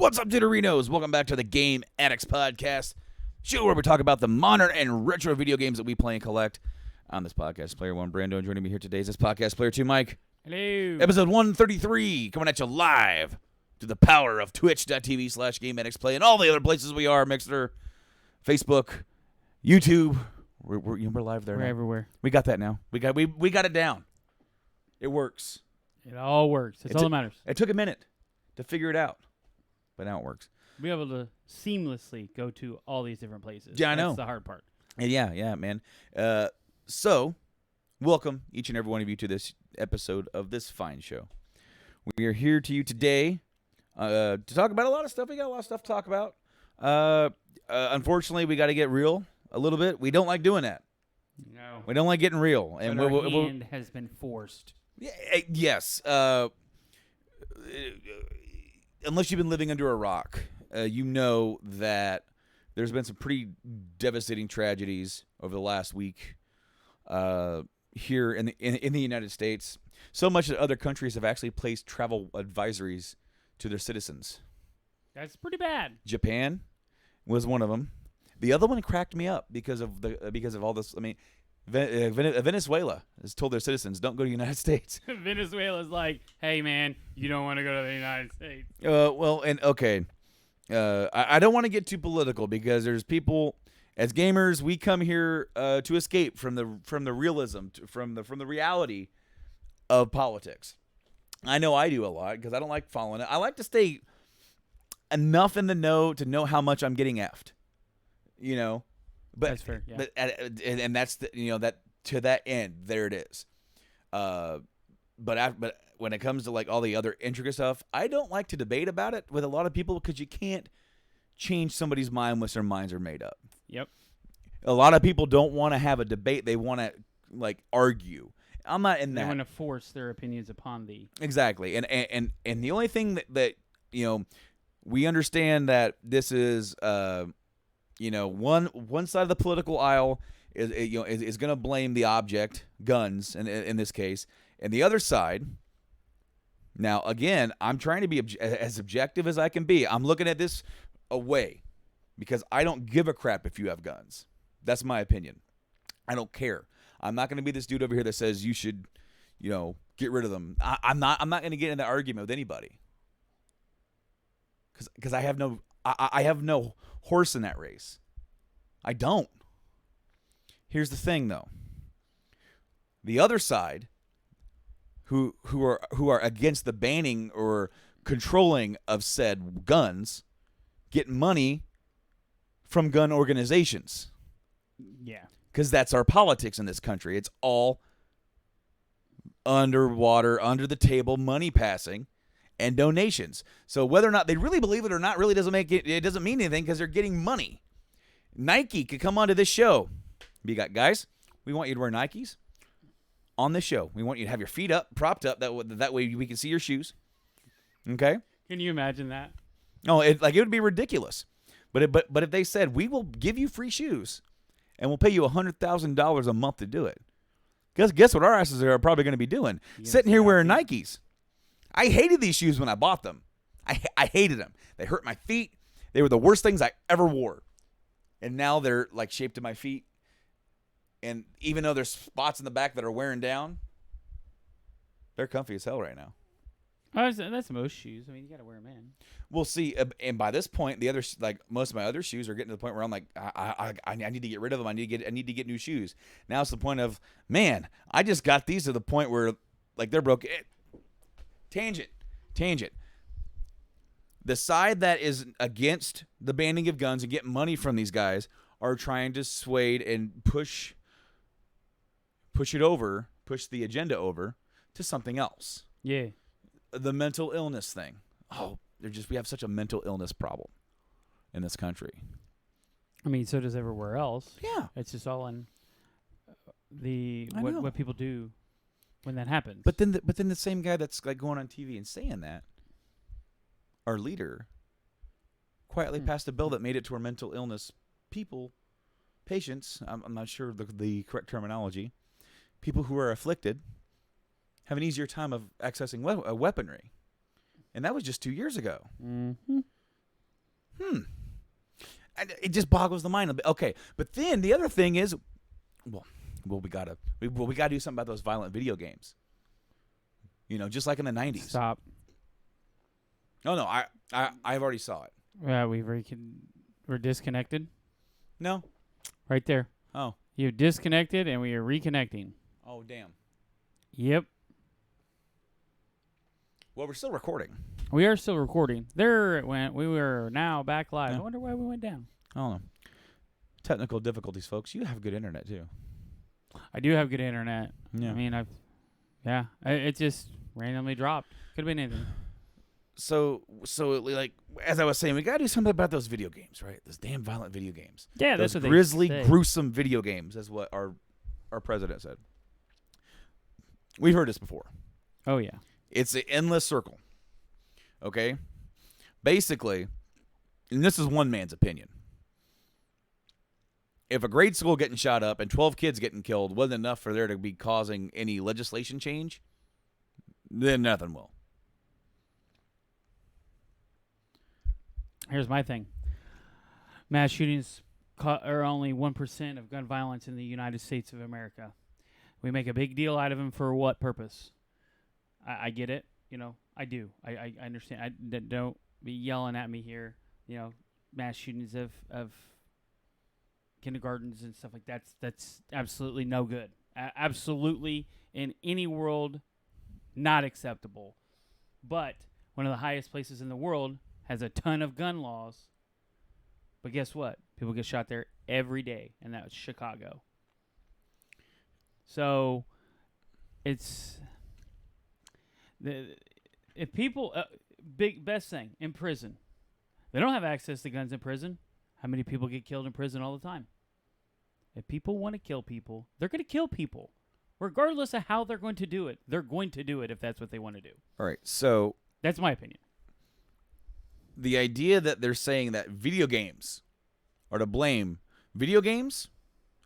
What's up, Didorinos? Welcome back to the Game Addicts podcast, show where we talk about the modern and retro video games that we play and collect. I'm this podcast player 1, Brando, and joining me here today is this podcast player 2, Mike. Hello. Episode 133, coming at you live through the power of twitch.tv/GameAddictsPlay and all the other places we are, Mixer, Facebook, YouTube. We're live there We're now. everywhere. We got that now. We got it down. It works. It all works. That's all that matters. It took a minute to figure it out, but now it works. Be able to seamlessly go to all these different places. Yeah, I know. That's the hard part. Yeah, man. So, welcome each and every one of you to this episode of this fine show. We are here to you today to talk about a lot of stuff. We got a lot of stuff to talk about. Unfortunately, we got to get real a little bit. We don't like doing that. No. We don't like getting real. And but our hand has been forced. Yes. Unless you've been living under a rock, you know that there's been some pretty devastating tragedies over the last week here in the United States. So much that other countries have actually placed travel advisories to their citizens. That's pretty bad. Japan was one of them. The other one cracked me up because of all this. I mean, Venezuela has told their citizens, don't go to the United States. Venezuela's like, hey, man, you don't want to go to the United States. I don't want to get too political because there's people, as gamers, we come here to escape from the realism, from the reality of politics. I know I do a lot because I don't like following it. I like to stay enough in the know to know how much I'm getting effed. You know, but that's fair. Yeah. But and that's that to that end, there it is. But when it comes to like all the other intricate stuff, I don't like to debate about it with a lot of people because you can't change somebody's mind once their minds are made up. Yep. A lot of people don't want to have a debate; they want to like argue. I'm not in that. They want to force their opinions upon thee. Exactly, and the only thing that we understand that this is one side of the political aisle is going to blame the object, guns, in this case, and the other side. Now, again, I'm trying to be as objective as I can be. I'm looking at this away because I don't give a crap if you have guns. That's my opinion. I don't care. I'm not going to be this dude over here that says you should, get rid of them. I'm not going to get in that argument with anybody because I have no horse in that race. I don't. Here's the thing, though. The other side, who are against the banning or controlling of said guns, get money from gun organizations. Yeah. Because that's our politics in this country. It's all underwater, under the table money passing and donations. So whether or not they really believe it or not really doesn't mean anything because they're getting money. Nike could come onto this show. Guys, we want you to wear Nikes on this show. We want you to have your feet up, propped up, that way we can see your shoes. Okay? Can you imagine that? No, it would be ridiculous. But if they said we will give you free shoes and we'll pay you $100,000 a month to do it, guess what our asses are probably going to be doing? Sitting here wearing Nikes. I hated these shoes when I bought them. I hated them. They hurt my feet. They were the worst things I ever wore. And now they're like shaped to my feet. And even though there's spots in the back that are wearing down, they're comfy as hell right now. That's most shoes. I mean, you got to wear them in. We'll see. And by this point, the other most of my other shoes are getting to the point where I'm like, I need to get rid of them. I need to get new shoes. Now it's the point of, man, I just got these to the point where like they're broke. Tangent. The side that is against the banning of guns and get money from these guys are trying to sway and push the agenda over to something else. Yeah. The mental illness thing. Oh, we have such a mental illness problem in this country. I mean, so does everywhere else. Yeah. It's just all in what people do when that happens. But then the same guy that's like going on TV and saying that, our leader, quietly passed a bill that made it to where mental illness patients, I'm not sure the correct terminology, people who are afflicted have an easier time of accessing weaponry. And that was just 2 years ago. Mm-hmm. And it just boggles the mind a bit. Okay, but then the other thing is, we gotta do something about those violent video games. Just like in the 90s. Stop. Oh no, I've already saw it. Yeah, we're disconnected. No. Right there. Oh. You're disconnected, and we are reconnecting. Oh damn. Yep. Well, we're still recording. We are still recording. There it went. We were now back live. Yeah. I wonder why we went down. I don't know. Technical difficulties, folks. You have good internet too. I do have good internet. Yeah. I mean, it just randomly dropped. Could have been anything. So like as I was saying, we gotta do something about those video games, right? Those damn violent video games. Yeah, those that's what grisly, they say. gruesome video games. That's what our president said. We've heard this before. Oh yeah. It's an endless circle. Okay? Basically, and this is one man's opinion. If a grade school getting shot up and 12 kids getting killed wasn't enough for there to be causing any legislation change, then nothing will. Here's my thing. Mass shootings are only 1% of gun violence in the United States of America. We make a big deal out of them for what purpose? I get it. I do. I understand. Don't be yelling at me here. Mass shootings of kindergartens and stuff like that's absolutely no good. Absolutely, in any world, not acceptable. But one of the highest places in the world has a ton of gun laws. But guess what? People get shot there every day, and that was Chicago. So it's if people best thing in prison, they don't have access to guns in prison. How many people get killed in prison all the time? If people want to kill people, they're going to kill people, regardless of how they're going to do it. They're going to do it if that's what they want to do. All right, so that's my opinion. The idea that they're saying that video games are to blame, video games,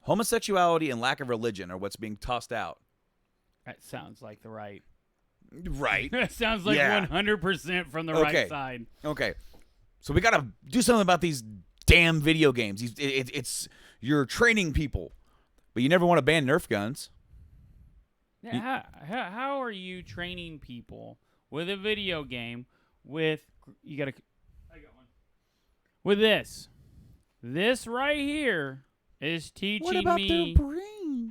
homosexuality, and lack of religion are what's being tossed out. That sounds like the right. Right. That sounds like 100% from the right side. Okay. So we got to do something about these damn video games. It's you're training people, but you never want to ban Nerf guns. Yeah, how are you training people with a video game with I got one. With this. This right here is teaching me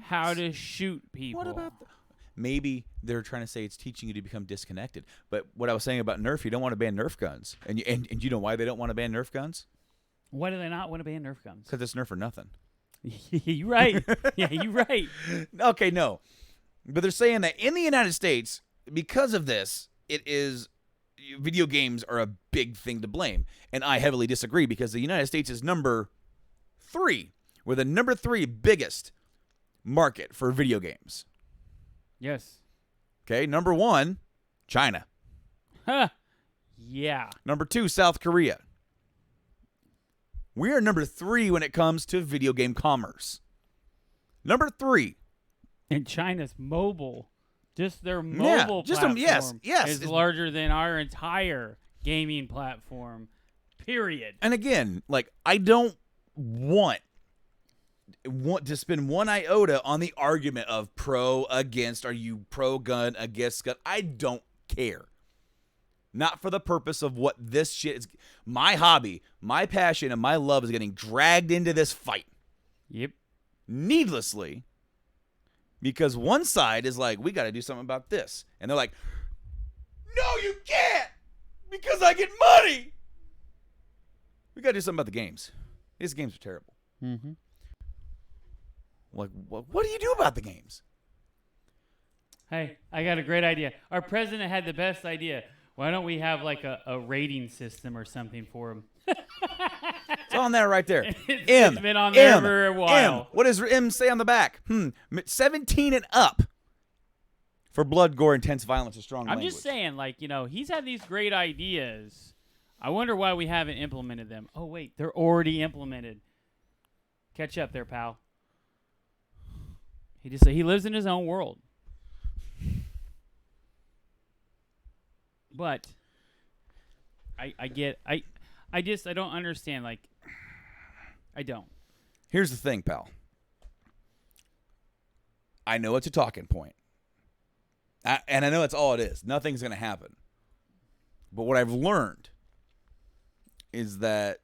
how to shoot people. What about maybe they're trying to say it's teaching you to become disconnected. But what I was saying about Nerf, you don't want to ban Nerf guns. And you know why they don't want to ban Nerf guns? Why do they not want to ban Nerf guns? Because it's Nerf or nothing. You're right. Yeah, you're right. Okay, no. But they're saying that in the United States, because of this, video games are a big thing to blame. And I heavily disagree because the United States is number 3. We're the number 3 biggest market for video games. Yes. Okay, number 1, China. Huh. Yeah. Number 2, South Korea. We are number 3 when it comes to video game commerce. Number 3. And China's mobile, just their mobile platform is larger than our entire gaming platform, period. And again, like, I don't want to spend one iota on the argument of pro, against, are you pro-gun, against gun? I don't care. Not for the purpose of what this shit is. My hobby, my passion, and my love is getting dragged into this fight. Yep. Needlessly. Because one side is like, we got to do something about this. And they're like, no, you can't. Because I get money. We got to do something about the games. These games are terrible. Mm-hmm. Like, what do you do about the games? Hey, I got a great idea. Our president had the best idea. Why don't we have like a rating system or something for him? It's on there right there. It's been on there for a while. M. What does M say on the back? 17 and up for blood, gore, intense violence, or strong language. I'm just saying, like, he's had these great ideas. I wonder why we haven't implemented them. Oh, wait, they're already implemented. Catch up there, pal. He lives in his own world. But I don't understand. Like, I don't. Here's the thing, pal. I know it's a talking point. And I know that's all it is. Nothing's going to happen. But what I've learned is that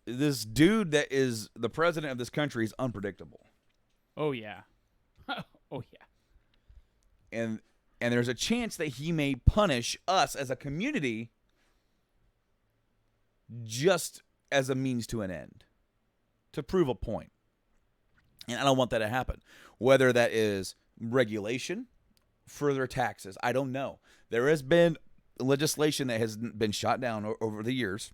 this dude that is the president of this country is unpredictable. Oh, yeah. Oh, yeah. And there's a chance that he may punish us as a community just as a means to an end, to prove a point. And I don't want that to happen. Whether that is regulation, further taxes, I don't know. There has been legislation that has been shot down over the years.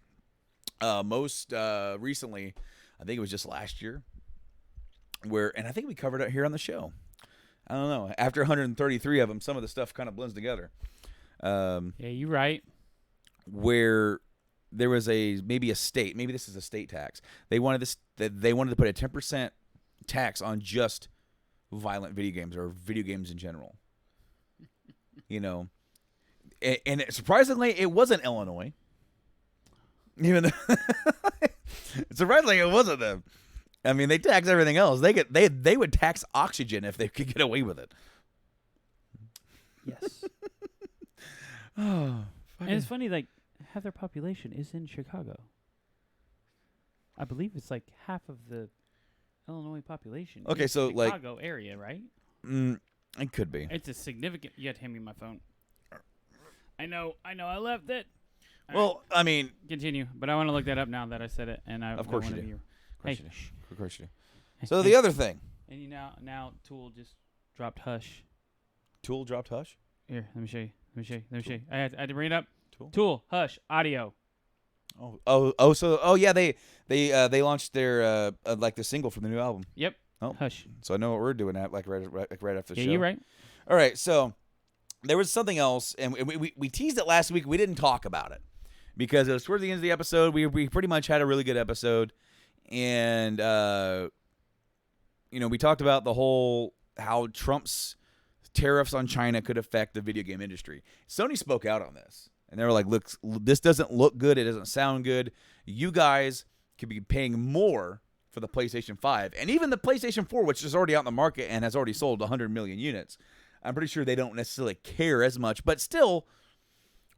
Most recently, I think it was just last year, and I think we covered it here on the show. I don't know. After 133 of them, some of the stuff kind of blends together. Yeah, you're right. Where there was maybe this is a state tax. They wanted to put a 10% tax on just violent video games or video games in general. And surprisingly, it wasn't Illinois. Even though surprisingly, it wasn't them. I mean, they tax everything else. They would tax oxygen if they could get away with it. Yes. And it's funny, like, half their population is in Chicago. I believe it's like half of the Illinois population. Okay, so Chicago area, right? It could be. It's a significant. You got to hand me my phone. I know. I left it. Well, I mean, continue, but I want to look that up now that I said it, and of course you do. Of course you do. So the other thing. And now Tool just dropped Hush. Tool dropped Hush? Here, let me show you. I had to bring it up. Tool Hush audio. So they launched their like the single from the new album. Yep. Oh, Hush. So I know what we're doing at right after the show. Yeah, you're right. All right, so there was something else, and we teased it last week. We didn't talk about it because it was towards the end of the episode. We pretty much had a really good episode, and we talked about the whole how Trump's tariffs on China could affect the video game industry. Sony spoke out on this, and they were like, "Look, this doesn't look good. It doesn't sound good. You guys could be paying more for the PlayStation 5, and even the PlayStation 4, which is already out in the market and has already sold 100 million units. I'm pretty sure they don't necessarily care as much, but still,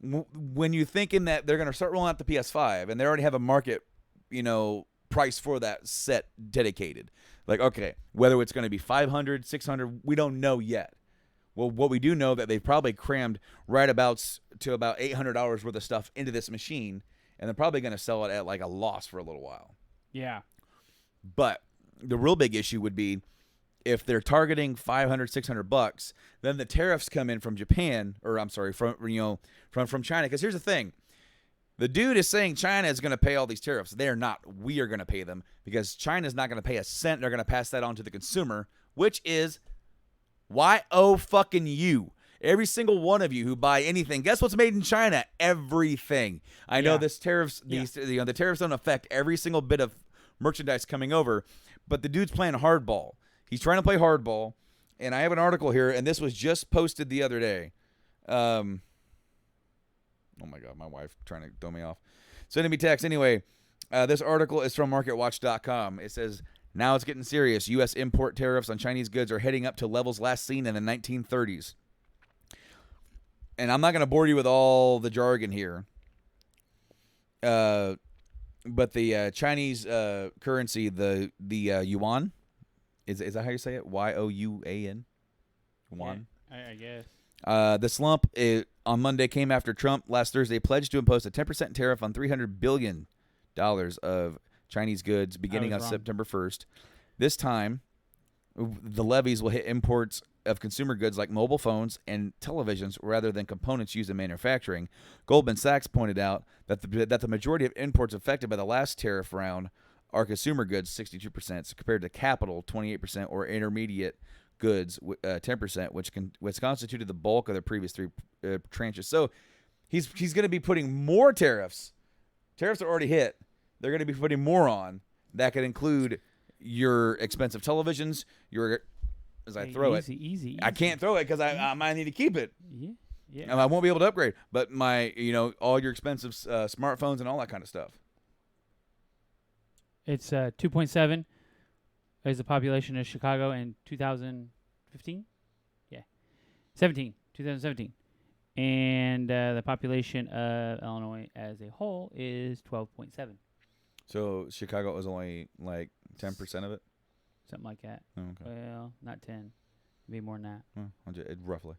when you're thinking that they're going to start rolling out the PS5 and they already have a market, price for that set dedicated, like, okay, whether it's going to be 500, 600, we don't know yet. Well, what we do know that they've probably crammed right about to about $800 worth of stuff into this machine, and they're probably going to sell it at like a loss for a little while. Yeah. But the real big issue would be if they're targeting $500, $600, then the tariffs come in from Japan, or I'm sorry, from China. Because here's the thing. The dude is saying China is going to pay all these tariffs. They are not. We are going to pay them because China's not going to pay a cent. They're going to pass that on to the consumer, which is fucking you. Every single one of you who buy anything, guess what's made in China? Everything. I know the tariffs don't affect every single bit of merchandise coming over, but the dude's playing hardball. He's trying to play hardball, and I have an article here, and this was just posted the other day. Oh my God, my wife trying to throw me off. Sending me text. Anyway, this article is from MarketWatch.com. It says, now it's getting serious. U.S. import tariffs on Chinese goods are heading up to levels last seen in the 1930s. And I'm not going to bore you with all the jargon here. But the Chinese currency, the yuan, is that how you say it? Y-O-U-A-N? Yuan? Yeah, I guess. The slump on Monday came after Trump last Thursday pledged to impose a 10% tariff on $300 billion of Chinese goods beginning on wrong. September 1st. This time, the levies will hit imports of consumer goods like mobile phones and televisions rather than components used in manufacturing. Goldman Sachs pointed out that the majority of imports affected by the last tariff round are consumer goods, 62%, compared to capital, 28%, or intermediate goods, 10%, which constituted the bulk of the previous three tranches. So he's going to be putting more tariffs. Tariffs are already hit. They're going to be putting more on. That could include your expensive televisions, I throw it. Easy. I can't throw it because I might need to keep it. Yeah. And I won't be able to upgrade. But all your expensive smartphones and all that kind of stuff. It's 2.7 is the population of Chicago in 2015. Yeah, 2017, and the population of Illinois as a whole is 12.7. So Chicago was only like 10% of it. Something like that. Oh, okay. Well, not 10. It'd be more than that. Roughly.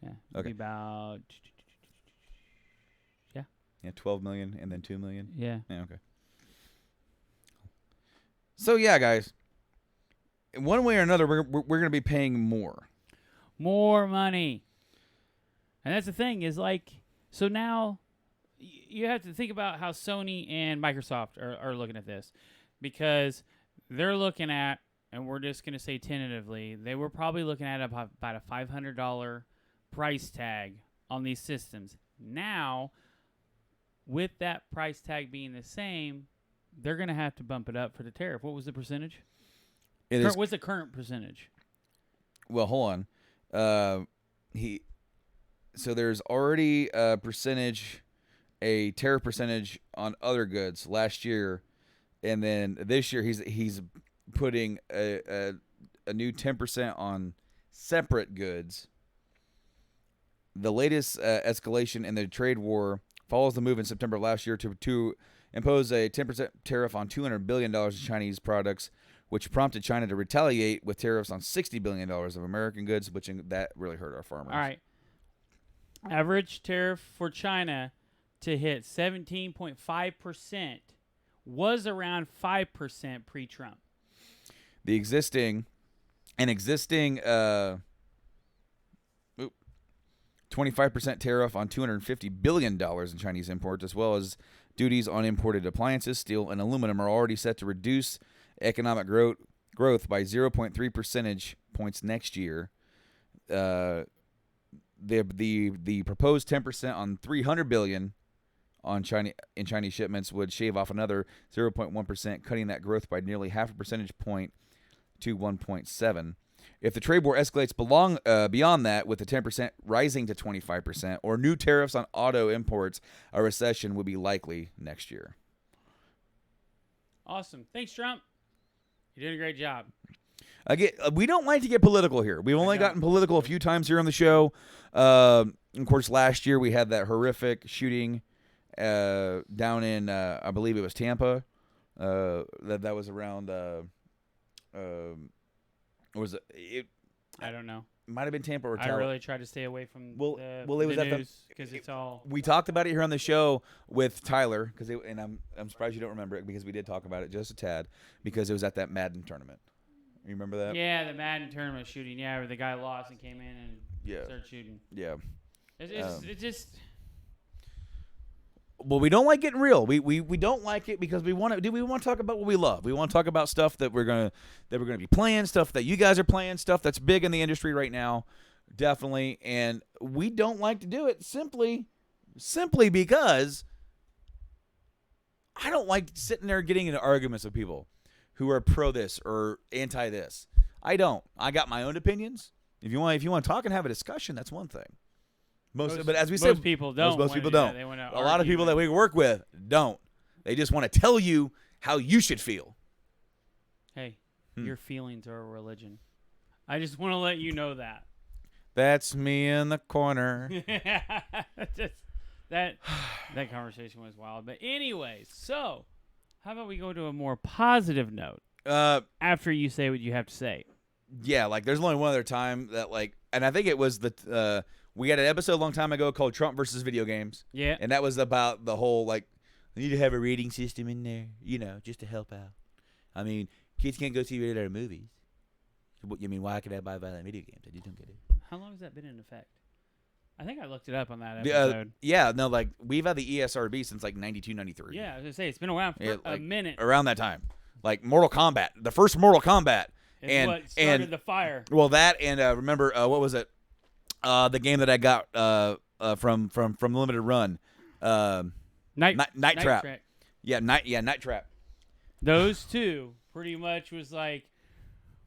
Yeah. Okay. Be about. Yeah, 12 million and then 2 million. Yeah. Yeah. Okay. So yeah, guys. In one way or another, we're going to be paying more. More money. And that's the thing is like, so now you have to think about how Sony and Microsoft are looking at this, because they're looking at, and we're just going to say tentatively, they were probably looking at about a $500 price tag on these systems. Now, with that price tag being the same, they're going to have to bump it up for the tariff. What was the percentage? What's the current percentage? Well, hold on. So there's already a tariff percentage on other goods last year, and then this year he's putting a new 10% on separate goods. The latest escalation in the trade war follows the move in September of last year to impose a 10% tariff on $200 billion in Chinese products, which prompted China to retaliate with tariffs on $60 billion of American goods, that really hurt our farmers. All right. Average tariff for China to hit 17.5% was around 5% pre-Trump. The existing 25% tariff on $250 billion in Chinese imports, as well as duties on imported appliances, steel, and aluminum, are already set to reduce economic growth by 0.3 percentage points next year. The proposed 10% on $300 billion in Chinese shipments would shave off another 0.1%, cutting that growth by nearly half a percentage point to 1.7. If the trade war escalates beyond that, with the 10% rising to 25%, or new tariffs on auto imports, a recession would be likely next year. Awesome. Thanks, Trump. You're doing a great job. We don't like to get political here. We've only gotten political a few times here on the show. Of course, last year we had that horrific shooting down in, I believe it was Tampa. That was around. Was it? I don't know. It might have been Tampa or I really try to stay away from it was the at news because it's all. We talked about it here on the show with Tyler, and I'm surprised you don't remember it, because we did talk about it just a tad, because it was at that Madden tournament. You remember that? Yeah, the Madden tournament shooting. Yeah, where the guy lost and came in and started shooting. Yeah. It's just. Well, we don't like getting real. We don't like it because we want to talk about what we love. We want to talk about stuff that we're gonna be playing, stuff that you guys are playing, stuff that's big in the industry right now, definitely. And we don't like to do it simply because I don't like sitting there getting into arguments with people who are pro this or anti this. I don't. I got my own opinions. If you want to talk and have a discussion, that's one thing. But as we said, most people don't. Most people don't. A lot of people that we work with don't. They just want to tell you how you should feel. Hey, your feelings are a religion. I just want to let you know that. That's me in the corner. That conversation was wild. But anyways, so how about we go to a more positive note after you say what you have to say? Yeah, like there's only one other time that and I think it was we had an episode a long time ago called Trump versus video games. Yeah. And that was about the whole We need to have a rating system in there, just to help out. I mean, kids can't go see rated R movies. You mean, why could I buy violent video games? I just don't get it. How long has that been in effect? I think I looked it up on that episode. We've had the ESRB since like 92, 93. Yeah, I was going to say, it's been around for a minute. Around that time. Like Mortal Kombat. The first Mortal Kombat. It's what started the fire. Well, that and remember, what was it? The game that I got from Limited Run. Night Trap. Yeah, Night Trap. Those two pretty much was like,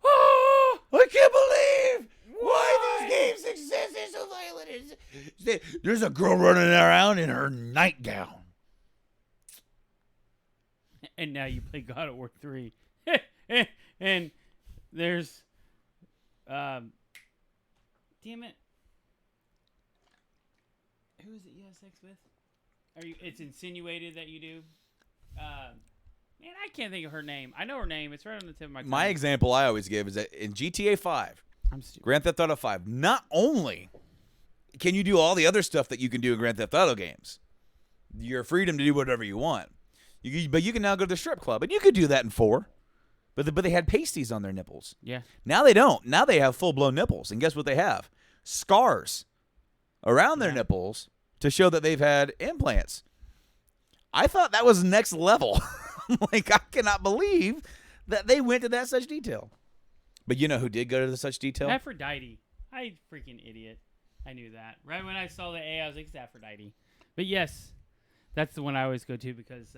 oh, I can't believe why these games exist. They're so violent. There's a girl running around in her nightgown. And now you play God of War 3. And there's, damn it. Who is it you have sex with? It's insinuated that you do. Man, I can't think of her name. I know her name. It's right on the tip of my tongue. My example I always give is that in GTA 5, I'm stupid. Grand Theft Auto 5, not only can you do all the other stuff that you can do in Grand Theft Auto games, your freedom to do whatever you want, but you can now go to the strip club, and you could do that in 4, but they had pasties on their nipples. Yeah. Now they don't. Now they have full-blown nipples, and guess what they have? Scars around their nipples to show that they've had implants. I thought that was next level. Like, I cannot believe that they went to that such detail. But you know who did go to such detail? Aphrodite. I freaking idiot. I knew that. Right when I saw the A, I was like, it's Aphrodite. But yes, that's the one I always go to because,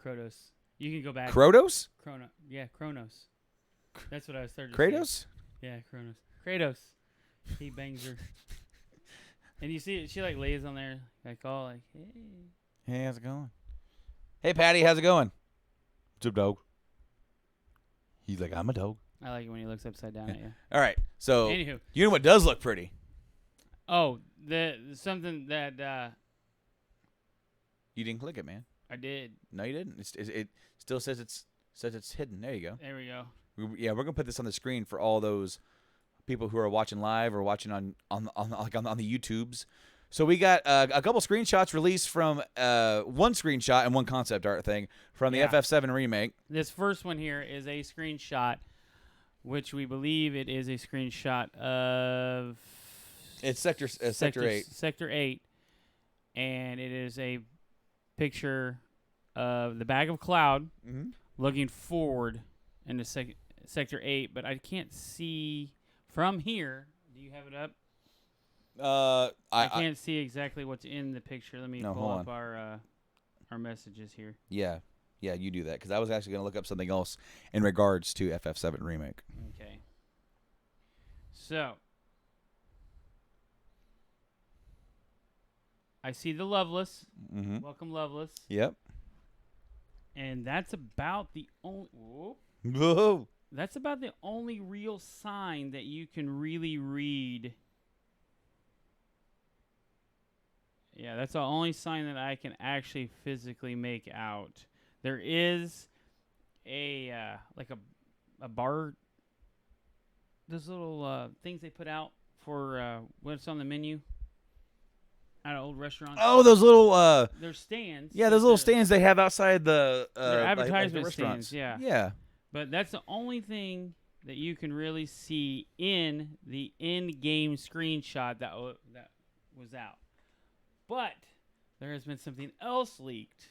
Kratos. You can go back. Kratos? Yeah, Kronos. That's what I was starting to Kratos? say. Yeah, Kronos. Kratos. He bangs her. And you see it, she like lays on there, like all like, hey. Hey, how's it going? Hey, Patty, how's it going? What's up, dog? He's like, I'm a dog. I like it when he looks upside down at you. All right, so Anywho. you know what does look pretty? Oh, something that You didn't click it, man. I did. No, you didn't. It still says it's hidden. There you go. There we go. We're gonna put this on the screen for all those people who are watching live or watching on the YouTubes. So we got a couple screenshots released from one screenshot and one concept art thing from the FF7 remake. This first one here is a screenshot, which we believe it is a screenshot of. It's Sector 8. Sector 8, and it is a picture of the bag of cloud looking forward into Sector 8, but I can't see from here. Do you have it up? I can't see exactly what's in the picture. Let me pull up our messages here. Yeah, you do that because I was actually going to look up something else in regards to FF7 Remake. Okay. So, I see the Loveless. Welcome, Loveless. Yep. And that's about the only. Whoa. That's about the only real sign that you can really read. Yeah, that's the only sign that I can actually physically make out. There is a bar. Those little things they put out for what's on the menu at old restaurants. Oh, those little they're stands. Yeah, those little stands they have outside the they're advertisement like the restaurants. stands. Yeah. But that's the only thing that you can really see in the in-game screenshot that was out. But there has been something else leaked.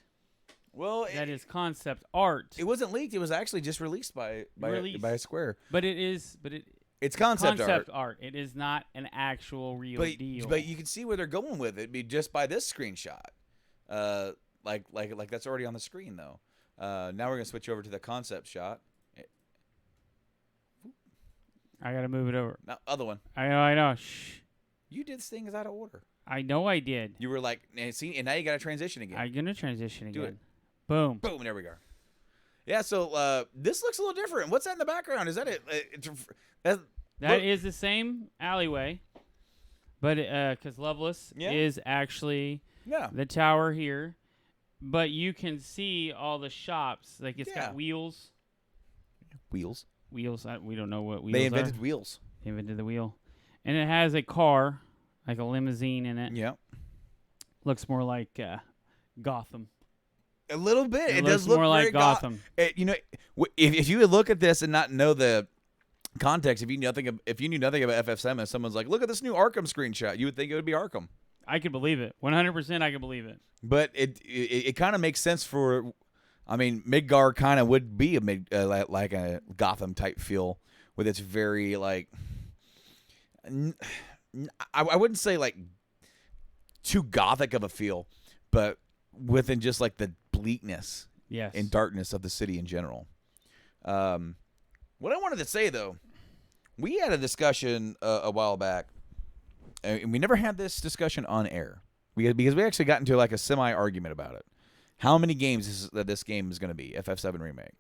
Well, that is concept art. It wasn't leaked. It was actually just released by Square. But it's concept art. It is not an actual real deal. But you can see where they're going with it just by this screenshot. Like that's already on the screen though. Now we're gonna switch over to the concept shot. I gotta move it over. No, other one. I know. Shh. You did this thing is out of order. I know I did. You were like, see, and now you got to transition again. I'm gonna transition again. Do it. Boom. Boom. There we go. Yeah. So this looks a little different. What's that in the background? Is that it? That is the same alleyway, but because Loveless is actually the tower here, but you can see all the shops. Like it's got wheels. Wheels. We don't know what wheels They invented are. wheels. They invented the wheel, and it has a car, like a limousine in it. Yeah. Looks more like Gotham. A little bit. It looks does look more very like Gotham. If you would look at this and not know the context, if you knew nothing about FF7, someone's like, look at this new Arkham screenshot, you would think it would be Arkham. I could believe it. 100% I could believe it. But it kind of makes sense for, I mean, Midgar kind of would be like a Gotham type feel with its very like, I wouldn't say like too gothic of a feel, but within just like the bleakness and darkness of the city in general. What I wanted to say though, we had a discussion a while back, and we never had this discussion on air because we actually got into like a semi-argument about it. How many games this game is going to be, FF7 Remake?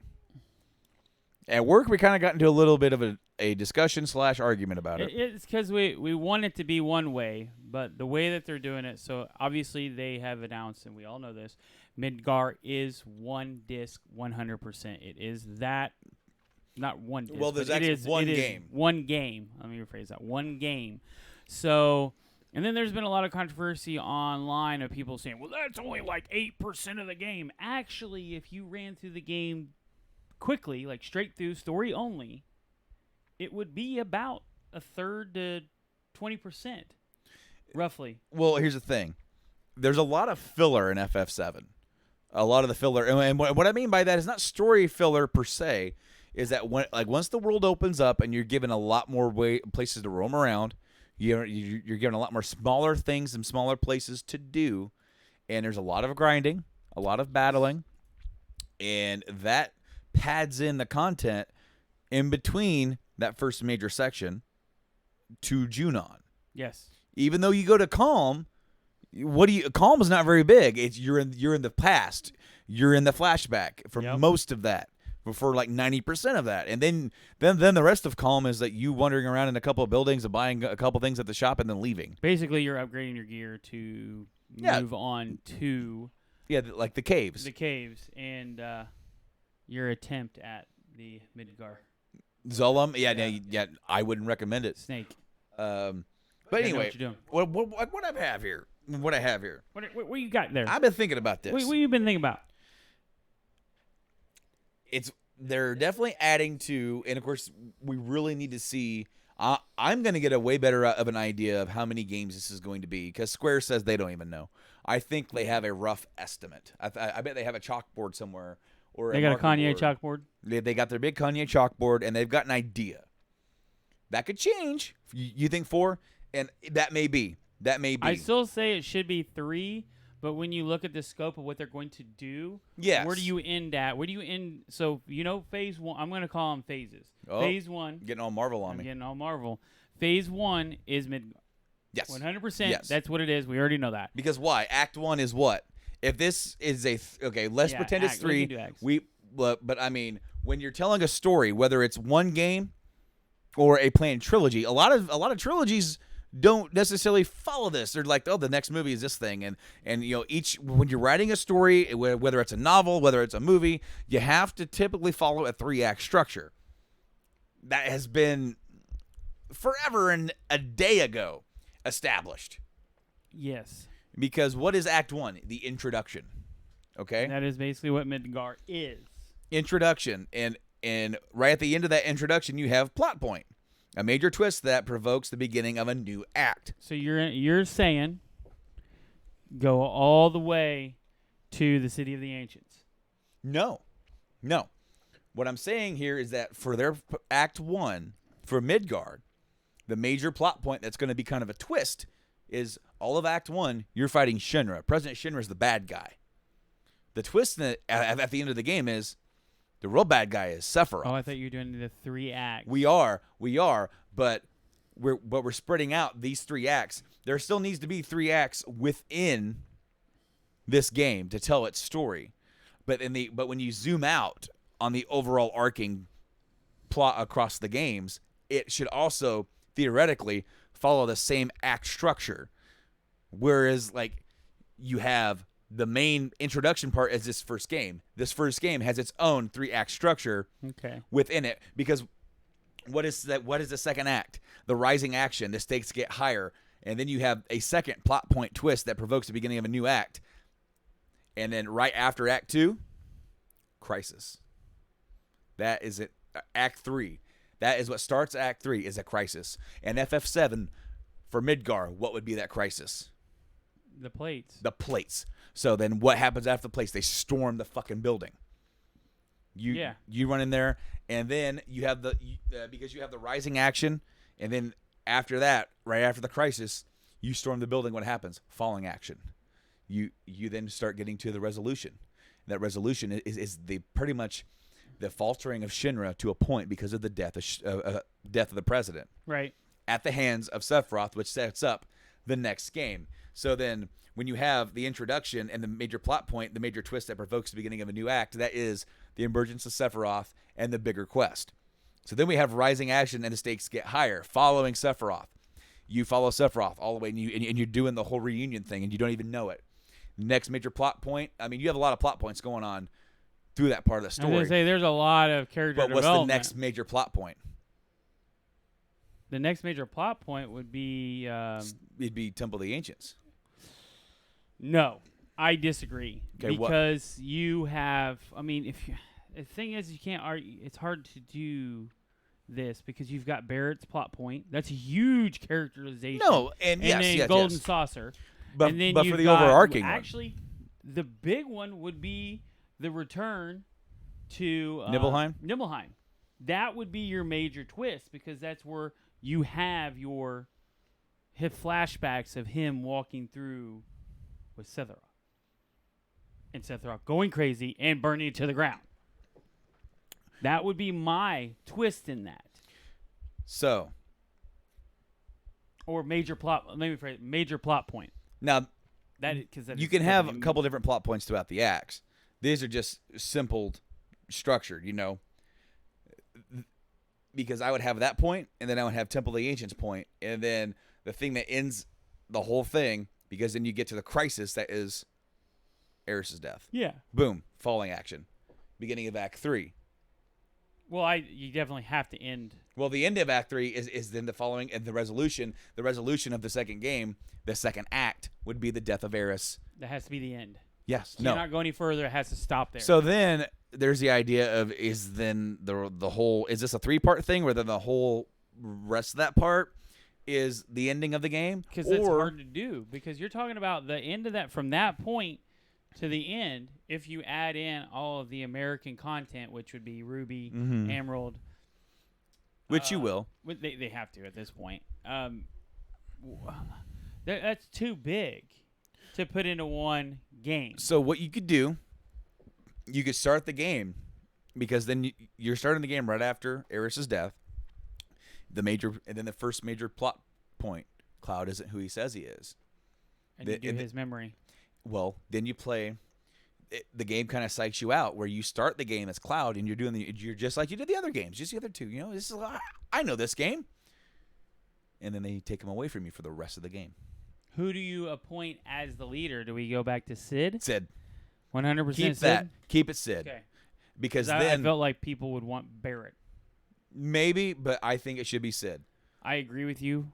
At work, we kind of got into a little bit of a discussion / argument about it. It's because we want it to be one way, but the way that they're doing it, so obviously they have announced, and we all know this, Midgar is one disc 100%. It is that, not one disc. Well, there's actually one game. One game. Let me rephrase that. One game. So, and then there's been a lot of controversy online of people saying, well, that's only like 8% of the game. Actually, if you ran through the game quickly, like straight through, story only, it would be about a third to 20%, roughly. Well, here's the thing. There's a lot of filler in FF7. A lot of the filler, and what I mean by that is not story filler per se, is that once the world opens up and you're given a lot more places to roam around, you're given a lot more smaller things and smaller places to do, and there's a lot of grinding, a lot of battling, and that pads in the content in between that first major section to Junon. Yes. Even though you go to Calm, Calm is not very big. You're in the past. You're in the flashback for most of that. For like 90% of that, and then the rest of Calm is that you wandering around in a couple of buildings and buying a couple things at the shop and then leaving. Basically, you're upgrading your gear to move on to like the caves. The caves and your attempt at the Midgar. Zolom, yeah, I wouldn't recommend it. Snake. But anyway, what I have here. What you got there? I've been thinking about this. What you been thinking about? They're definitely adding to, and of course, we really need to see. I'm going to get a way better of an idea of how many games this is going to be because Square says they don't even know. I think they have a rough estimate. I bet they have a chalkboard somewhere. Or they got a Kanye chalkboard? They got their big Kanye chalkboard, and they've got an idea. That could change. You think 4? And that may be. I still say it should be 3. But when you look at the scope of what they're going to do, where do you end at? Where do you end? So, phase 1. I'm going to call them phases. Oh, phase 1. Getting all Marvel on me. Getting all Marvel. Phase 1 is Midgar. Yes. 100%. Yes. That's what it is. We already know that. Because why? Act 1 is what? If this is let's pretend it's 3. But I mean, when you're telling a story, whether it's one game or a planned trilogy, a lot of trilogies don't necessarily follow this. They're like, oh, the next movie is this thing, and when you're writing a story, whether it's a novel, whether it's a movie, you have to typically follow a 3-act structure. That has been forever and a day ago established. Yes. Because what is Act 1? The introduction. Okay. That is basically what Midgar is. Introduction, and right at the end of that introduction, you have plot point. A major twist that provokes the beginning of a new act. So you're saying go all the way to the City of the Ancients? No. What I'm saying here is that for their Act 1, for Midgard, the major plot point that's going to be kind of a twist is all of Act 1, you're fighting Shinra. President Shinra is the bad guy. The twist at the end of the game is the real bad guy is Sephiroth. Oh, I thought you were doing the 3 acts. We are, but we're spreading out these 3 acts. There still needs to be 3 acts within this game to tell its story. But when you zoom out on the overall arcing plot across the games, it should also theoretically follow the same act structure. Whereas like you have the main introduction part is this first game. This first game has its own 3-act structure within it because what is the second act? The rising action, the stakes get higher, and then you have a second plot point twist that provokes the beginning of a new act. And then right after Act 2, Crisis. That is it. Act 3. That is what starts Act 3 is a crisis. And FF7 for Midgar, what would be that crisis? The plates. The plates. So then what happens after the plates? They storm the fucking building. You run in there, and then you have because you have the rising action, and then after that, right after the crisis, you storm the building. What happens? Falling action. You then start getting to the resolution. That resolution is the pretty much the faltering of Shinra to a point because of the death of the president. Right. At the hands of Sephiroth, which sets up the next game. So then when you have the introduction and the major plot point, the major twist that provokes the beginning of a new act, that is the emergence of Sephiroth and the bigger quest. So then we have rising action and the stakes get higher following Sephiroth. You follow Sephiroth all the way, and you're doing the whole reunion thing, and you don't even know it. Next major plot point. I mean, you have a lot of plot points going on through that part of the story. I was going to say, there's a lot of character development. But what's the next major plot point? The next major plot point would be... it'd be Temple of the Ancients. No, I disagree. Okay, because you have... I mean, the thing is, you can't argue. It's hard to do this because you've got Barrett's plot point. That's a huge characterization. No, and yes, Golden Saucer. But, and then but for the overarching one. Actually, the big one would be the return to Nibelheim? Nibelheim. That would be your major twist because that's where you have your flashbacks of him walking through with Sephiroth. And Sephiroth going crazy and burning it to the ground. That would be my twist in that. So. Or major plot point. Now, because you can have a couple different plot points throughout the acts. These are just simple, structured, because I would have that point, and then I would have Temple of the Ancients point, and then the thing that ends the whole thing, because then you get to the crisis that is Aerys' death. Yeah. Boom. Falling action. Beginning of Act 3. Well, you definitely have to end. Well, the end of Act 3 is then the following, and the resolution of the second game, the second act, would be the death of Aerys. That has to be the end. Yes. You cannot go any further. It has to stop there. So then there's the idea of is this a 3-part thing where then the whole rest of that part is the ending of the game? Because it's hard to do. Because you're talking about the end of that from that point to the end. If you add in all of the American content, which would be Ruby, Emerald, which you will. They have to at this point. That's too big to put into one game. So what you could do, you could start the game, because then you're starting the game right after Aerys' death. And then the first major plot point, Cloud isn't who he says he is. And you do his memory. Well, then you play. The game kind of psychs you out, where you start the game as Cloud, and you're just like you did the other games, just the other two. You know, this is I know this game. And then they take him away from you for the rest of the game. Who do you appoint as the leader? Do we go back to Sid? Sid. 100% Keep Sid? that. Keep it Sid. Okay. Because I then felt like people would want Barrett. Maybe, but I think it should be Sid. I agree with you.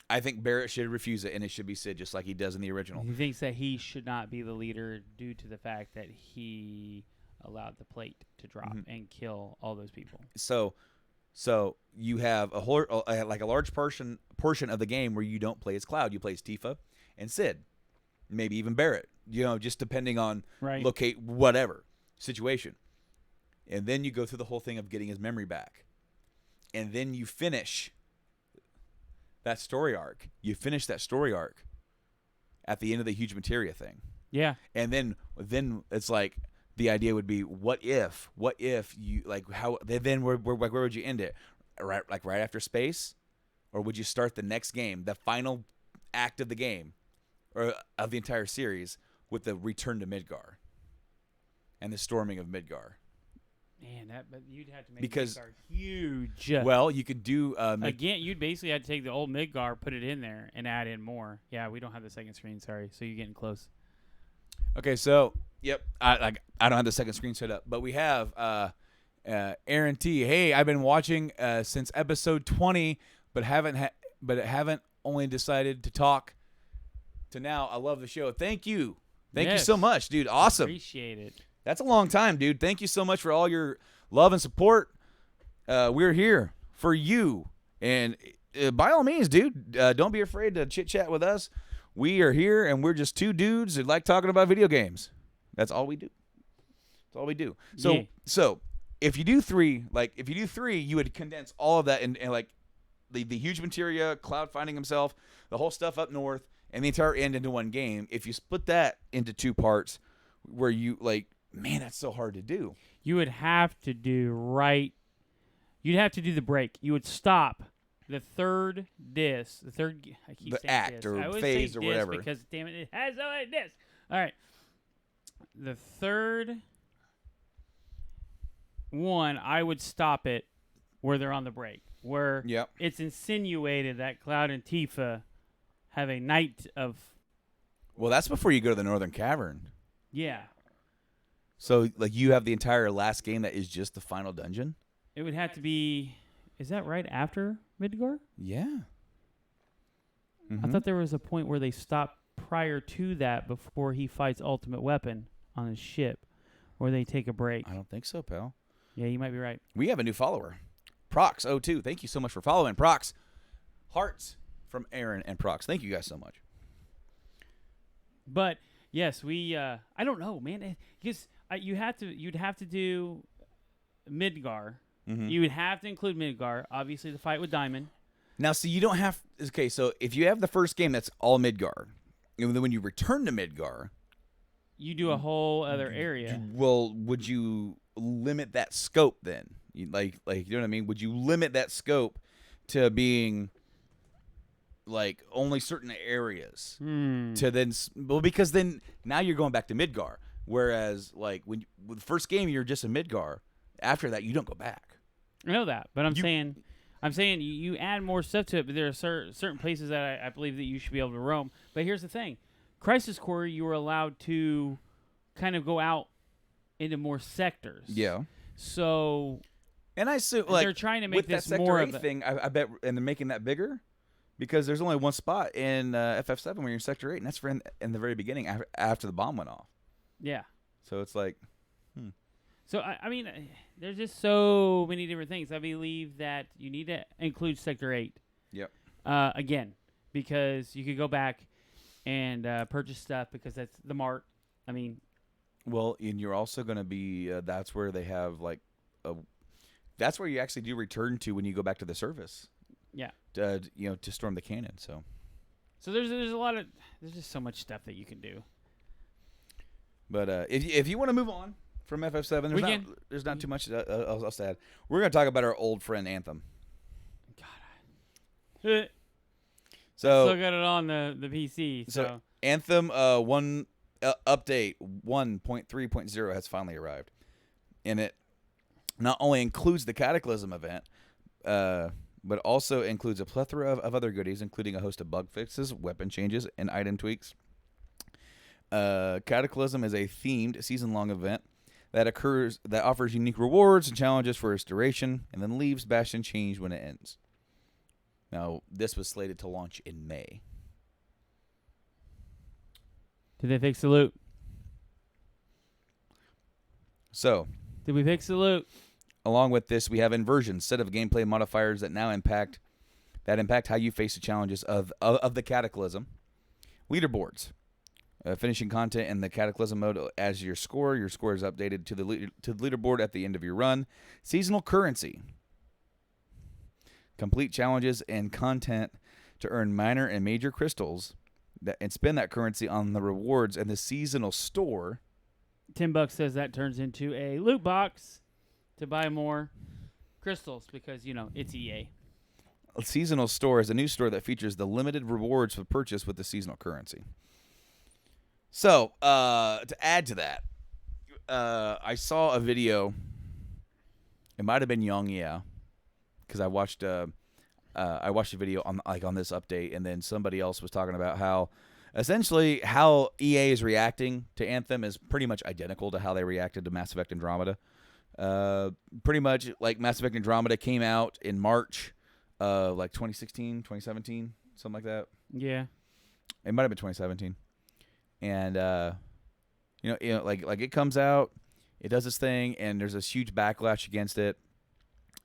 I think Barrett should refuse it, and it should be Sid, just like he does in the original. He thinks that he should not be the leader due to the fact that he allowed the plate to drop and kill all those people. So you have a whole like a large portion of the game where you don't play as Cloud, you play as Tifa and Sid, maybe even Barrett. You know, just depending on locate whatever situation, and then you go through the whole thing of getting his memory back, and then you finish that story arc. You finish that story arc at the end of the huge materia thing. Yeah. And then it's like the idea would be what if you like how then where would you end it? Right after space? Or would you start the next game, the final act of the game or of the entire series with the return to Midgar and the storming of Midgar? Man, but you'd have to make Midgar huge. Well, you could do again. You'd basically have to take the old Midgar, put it in there, and add in more. Yeah, we don't have the second screen. Sorry, so you're getting close. Okay, so yep, I don't have the second screen set up, but we have Aaron T. Hey, I've been watching since episode 20, but haven't only decided to talk to now. I love the show. Thank you Thank you so much, dude. Awesome. Appreciate it. That's a long time, dude. Thank you so much for all your love and support. We're here for you. And by all means, dude, don't be afraid to chit-chat with us. We are here, and we're just two dudes that like talking about video games. That's all we do. That's all we do. So if you do three, you would condense all of that in like the huge materia, Cloud finding himself, the whole stuff up north, and the entire end into one game. If you split that into two parts, where you like, man, that's so hard to do. You would have to do You'd have to do the break. You would stop the third disc, I keep the saying act disc. or I always phase say or disc whatever. because damn it has so many discs. All right, the third one, I would stop it where they're on the break, where it's insinuated that Cloud and Tifa have a night of. Well, that's before you go to the Northern Cavern. Yeah. So, like, you have the entire last game that is just the final dungeon? It would have to be. Is that right after Midgar? Yeah. I thought there was a point where they stopped prior to that before he fights Ultimate Weapon on his ship, or they take a break. I don't think so, pal. Yeah, you might be right. We have a new follower, Prox02. Thank you so much for following, Prox. Hearts from Aaron and Prox. Thank you guys so much. But yes, we. I don't know, man. Because you'd have to do Midgar. You would have to include Midgar. Obviously, the fight with Diamond. Now, see, you don't have. Okay, so if you have the first game that's all Midgar, and then when you return to Midgar, you do a whole other area. Well, would you limit that scope then? Like you know what I mean? Would you limit that scope to being like only certain areas to then? Well, because then now you're going back to Midgar. Whereas, like with the first game, you're just in Midgar. After that, you don't go back. I know that, but I'm saying you add more stuff to it. But there are certain places that I believe that you should be able to roam. But here's the thing: Crisis Core, you were allowed to kind of go out into more sectors. Yeah. So. And I assume like they're trying to make with this that more Sector 8 thing. I bet, and they're making that bigger because there's only one spot in FF7 where you're in Sector 8, and that's for in the very beginning after the bomb went off. Yeah. So it's like. So, I mean, there's just so many different things. I believe that you need to include Sector 8. Yep. Again, because you could go back and purchase stuff because that's the mart. I mean. Well, and you're also going to be, that's where they have, like, that's where you actually do return to when you go back to the service. Yeah. To storm the cannon, so. So there's a lot of, there's just so much stuff that you can do. But if you want to move on. From FF7, there's not too much else to add. We're going to talk about our old friend Anthem. God, still got it on the PC. So Anthem update 1.3.0 has finally arrived, and it not only includes the Cataclysm event, but also includes a plethora of other goodies, including a host of bug fixes, weapon changes, and item tweaks. Cataclysm is a themed season-long event that offers unique rewards and challenges for its duration, and then leaves Bastion changed when it ends. Now, this was slated to launch in May. Did they fix the loot? So, did we fix the loot? Along with this, we have inversions, set of gameplay modifiers that now impact how you face the challenges of the Cataclysm. Leaderboards. Finishing content in the Cataclysm mode as your score. Your score is updated to the leaderboard at the end of your run. Seasonal currency. Complete challenges and content to earn minor and major crystals and spend that currency on the rewards and the seasonal store. $10 says that turns into a loot box to buy more crystals because, it's EA. A seasonal store is a new store that features the limited rewards for purchase with the seasonal currency. So, to add to that, I saw a video. It might have been Young, yeah, because I watched a video on this update, and then somebody else was talking about how essentially how EA is reacting to Anthem is pretty much identical to how they reacted to Mass Effect Andromeda. Pretty much like Mass Effect Andromeda came out in March, 2016, 2017, something like that. Yeah, it might have been 2017. And Like it comes out, it does this thing, and there's this huge backlash against it.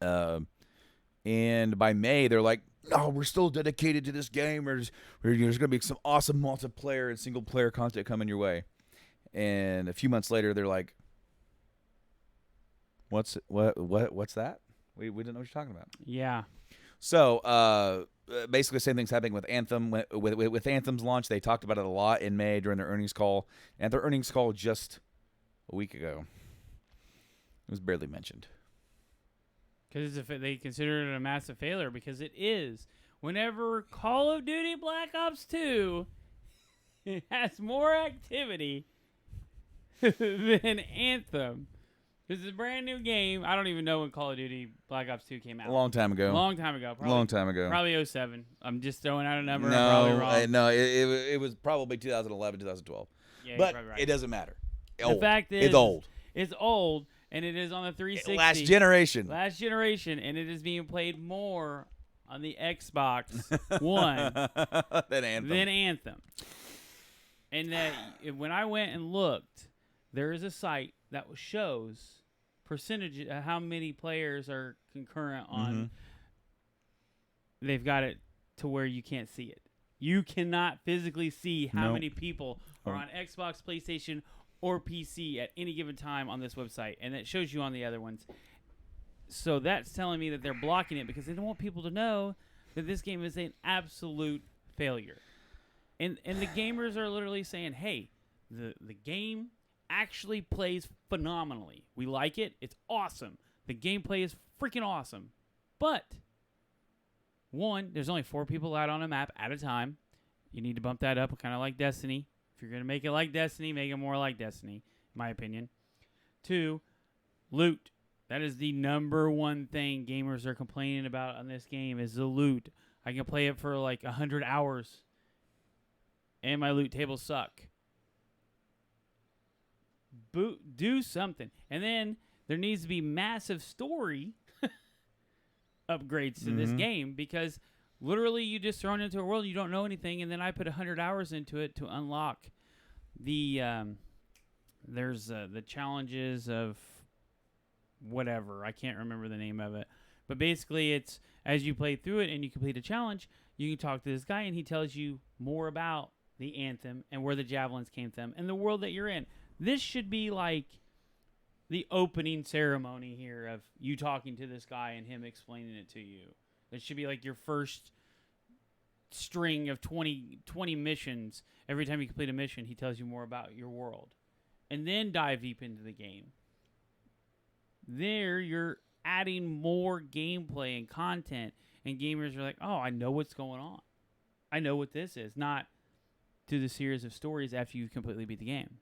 And by May, they're like, "No, we're still dedicated to this game. There's going to be some awesome multiplayer and single player content coming your way." And a few months later, they're like, "What's that? We didn't know what you're talking about." Yeah. So basically, the same thing's happening with Anthem. With Anthem's launch, they talked about it a lot in May during their earnings call, and their earnings call just a week ago, it was barely mentioned. Because they consider it a massive failure, because it is. Whenever Call of Duty Black Ops 2 has more activity than Anthem. This is a brand new game. I don't even know when Call of Duty Black Ops 2 came out. A long time ago. Probably 07. I'm just throwing out a number. No, I'm probably wrong. No, it was probably 2011, 2012. Yeah, but right. it doesn't matter. The fact is, it's old. It's old, and it is on the 360. Last generation, and it is being played more on the Xbox One than Anthem. And that when I went and looked, there is a site that shows percentage how many players are concurrent on. Mm-hmm. They've got it to where you can't see it. You cannot physically see how many people are on Xbox, PlayStation, or PC at any given time on this website, and it shows you on the other ones. So that's telling me that they're blocking it because they don't want people to know that this game is an absolute failure. And the gamers are literally saying, "Hey, the game actually plays phenomenally. We like it. It's awesome. The gameplay is freaking awesome. But one, there's only 4 people out on a map at a time. You need to bump that up, kind of like Destiny. If you're going to make it like Destiny, make it more like Destiny, in my opinion. 2, loot. That is the number one thing gamers are complaining about on this game is the loot. I can play it for like 100 hours, and my loot tables suck. Do something. And then there needs to be massive story upgrades to this game, because literally you just thrown into a world you don't know anything, and then I put 100 hours into it to unlock the there's the challenges of whatever. I can't remember the name of it. But basically it's as you play through it and you complete a challenge, you can talk to this guy and he tells you more about the Anthem and where the javelins came from and the world that you're in. This should be like the opening ceremony here of you talking to this guy and him explaining it to you. It should be like your first string of 20 missions. Every time you complete a mission, he tells you more about your world. And then dive deep into the game. There, you're adding more gameplay and content, and gamers are like, "Oh, I know what's going on. I know what this is." Not through the series of stories after you completely beat the game.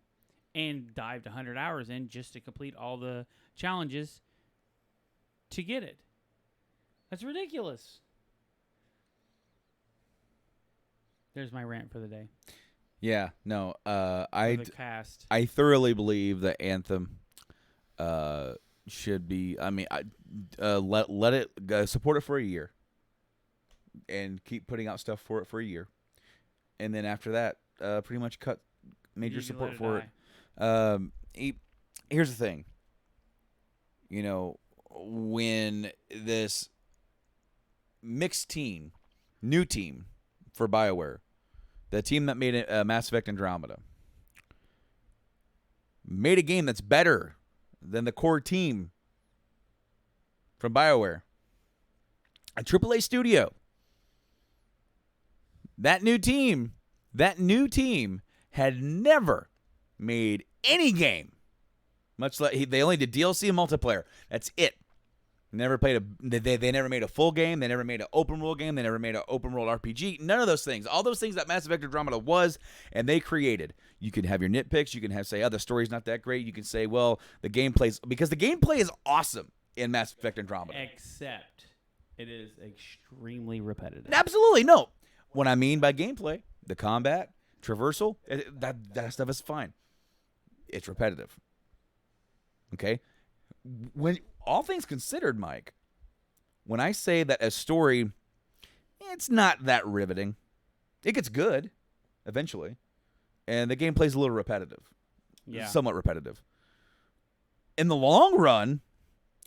And dived 100 hours in just to complete all the challenges to get it. That's ridiculous. There's my rant for the day. Yeah, no. Cast. I thoroughly believe that Anthem should be. I mean, let it support it for a year, and keep putting out stuff for it for a year, and then after that, pretty much cut major support for it. Here's the thing. You know, when this mixed team, new team for BioWare, the team that made Mass Effect Andromeda, made a game that's better than the core team from BioWare, a AAA studio. That new team had never made any game. Much like they only did DLC and multiplayer. That's it. Never played they never made a full game. They never made an open world game. They never made an open world RPG. None of those things. All those things that Mass Effect Andromeda was, and they created. You can have your nitpicks. You can have say, "Oh, the story's not that great." You can say, "Well, the gameplay's," because the gameplay is awesome in Mass Effect Andromeda. Except it is extremely repetitive. Absolutely no. What I mean by gameplay, the combat, traversal, that stuff is fine. It's repetitive. Okay? When all things considered, Mike, when I say that a story, it's not that riveting. It gets good eventually, and the gameplay's a little repetitive. somewhat repetitive. In the long run,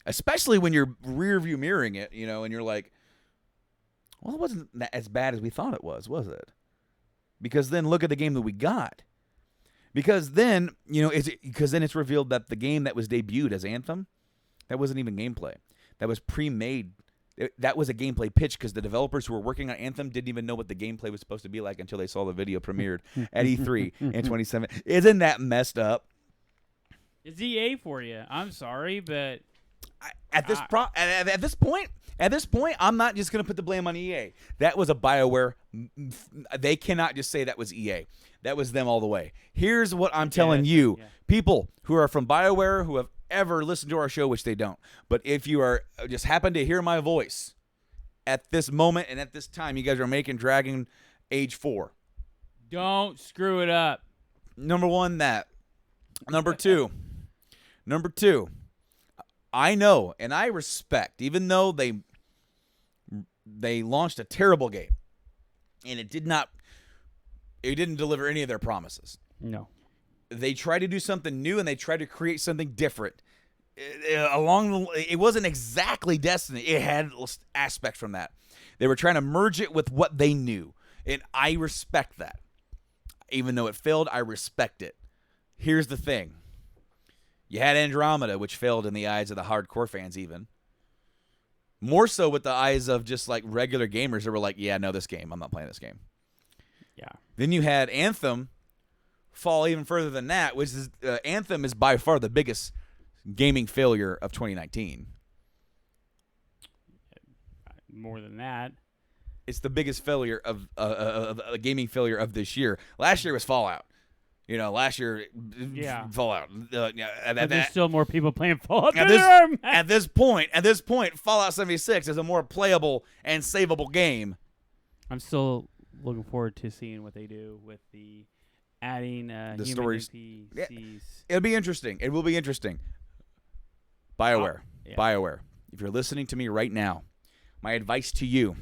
especially when you're rear view mirroring it, and you're like, well, it wasn't as bad as we thought it was it? Because then look at the game that we got. Because then, it's revealed that the game that was debuted as Anthem, that wasn't even gameplay. That was pre-made. That was a gameplay pitch because the developers who were working on Anthem didn't even know what the gameplay was supposed to be like until they saw the video premiered at E3 in 2017. Isn't that messed up? It's EA for you. I'm sorry, but at this point, I'm not just going to put the blame on EA. That was a BioWare. They cannot just say that was EA. That was them all the way. Here's what I'm telling you, people who are from BioWare who have ever listened to our show, which they don't. But if you are just happen to hear my voice at this moment and at this time, you guys are making Dragon Age 4. Don't screw it up. Number one, that. Number two, I know and I respect, even though they launched a terrible game and it didn't deliver any of their promises. No. They tried to do something new and they tried to create something different. It wasn't exactly Destiny. It had aspects from that. They were trying to merge it with what they knew, and I respect that. Even though it failed, I respect it. Here's the thing. You had Andromeda, which failed in the eyes of the hardcore fans even. More so with the eyes of just like regular gamers that were like, yeah, no, this game. I'm not playing this game. Yeah. Then you had Anthem fall even further than that, which is Anthem is by far the biggest gaming failure of 2019. More than that. It's the biggest failure of a gaming failure of this year. Last year was Fallout. Last year, Fallout. There's still more people playing Fallout at this point, Fallout 76 is a more playable and savable game. I'm still looking forward to seeing what they do with the adding the stories. NPCs. Yeah, it'll be interesting. It will be interesting. BioWare. BioWare. If you're listening to me right now, my advice to you,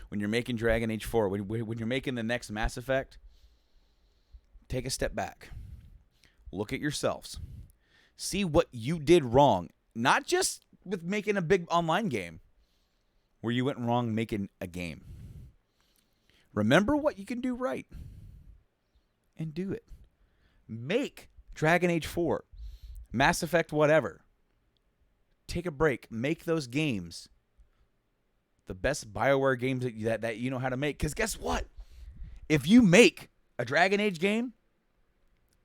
when you're making Dragon Age 4, when you're making the next Mass Effect, take a step back. Look at yourselves. See what you did wrong. Not just with making a big online game, where you went wrong making a game. Remember what you can do right. And do it. Make Dragon Age 4, Mass Effect, whatever. Take a break. Make those games the best BioWare games that you know how to make. Because guess what? If you make a Dragon Age game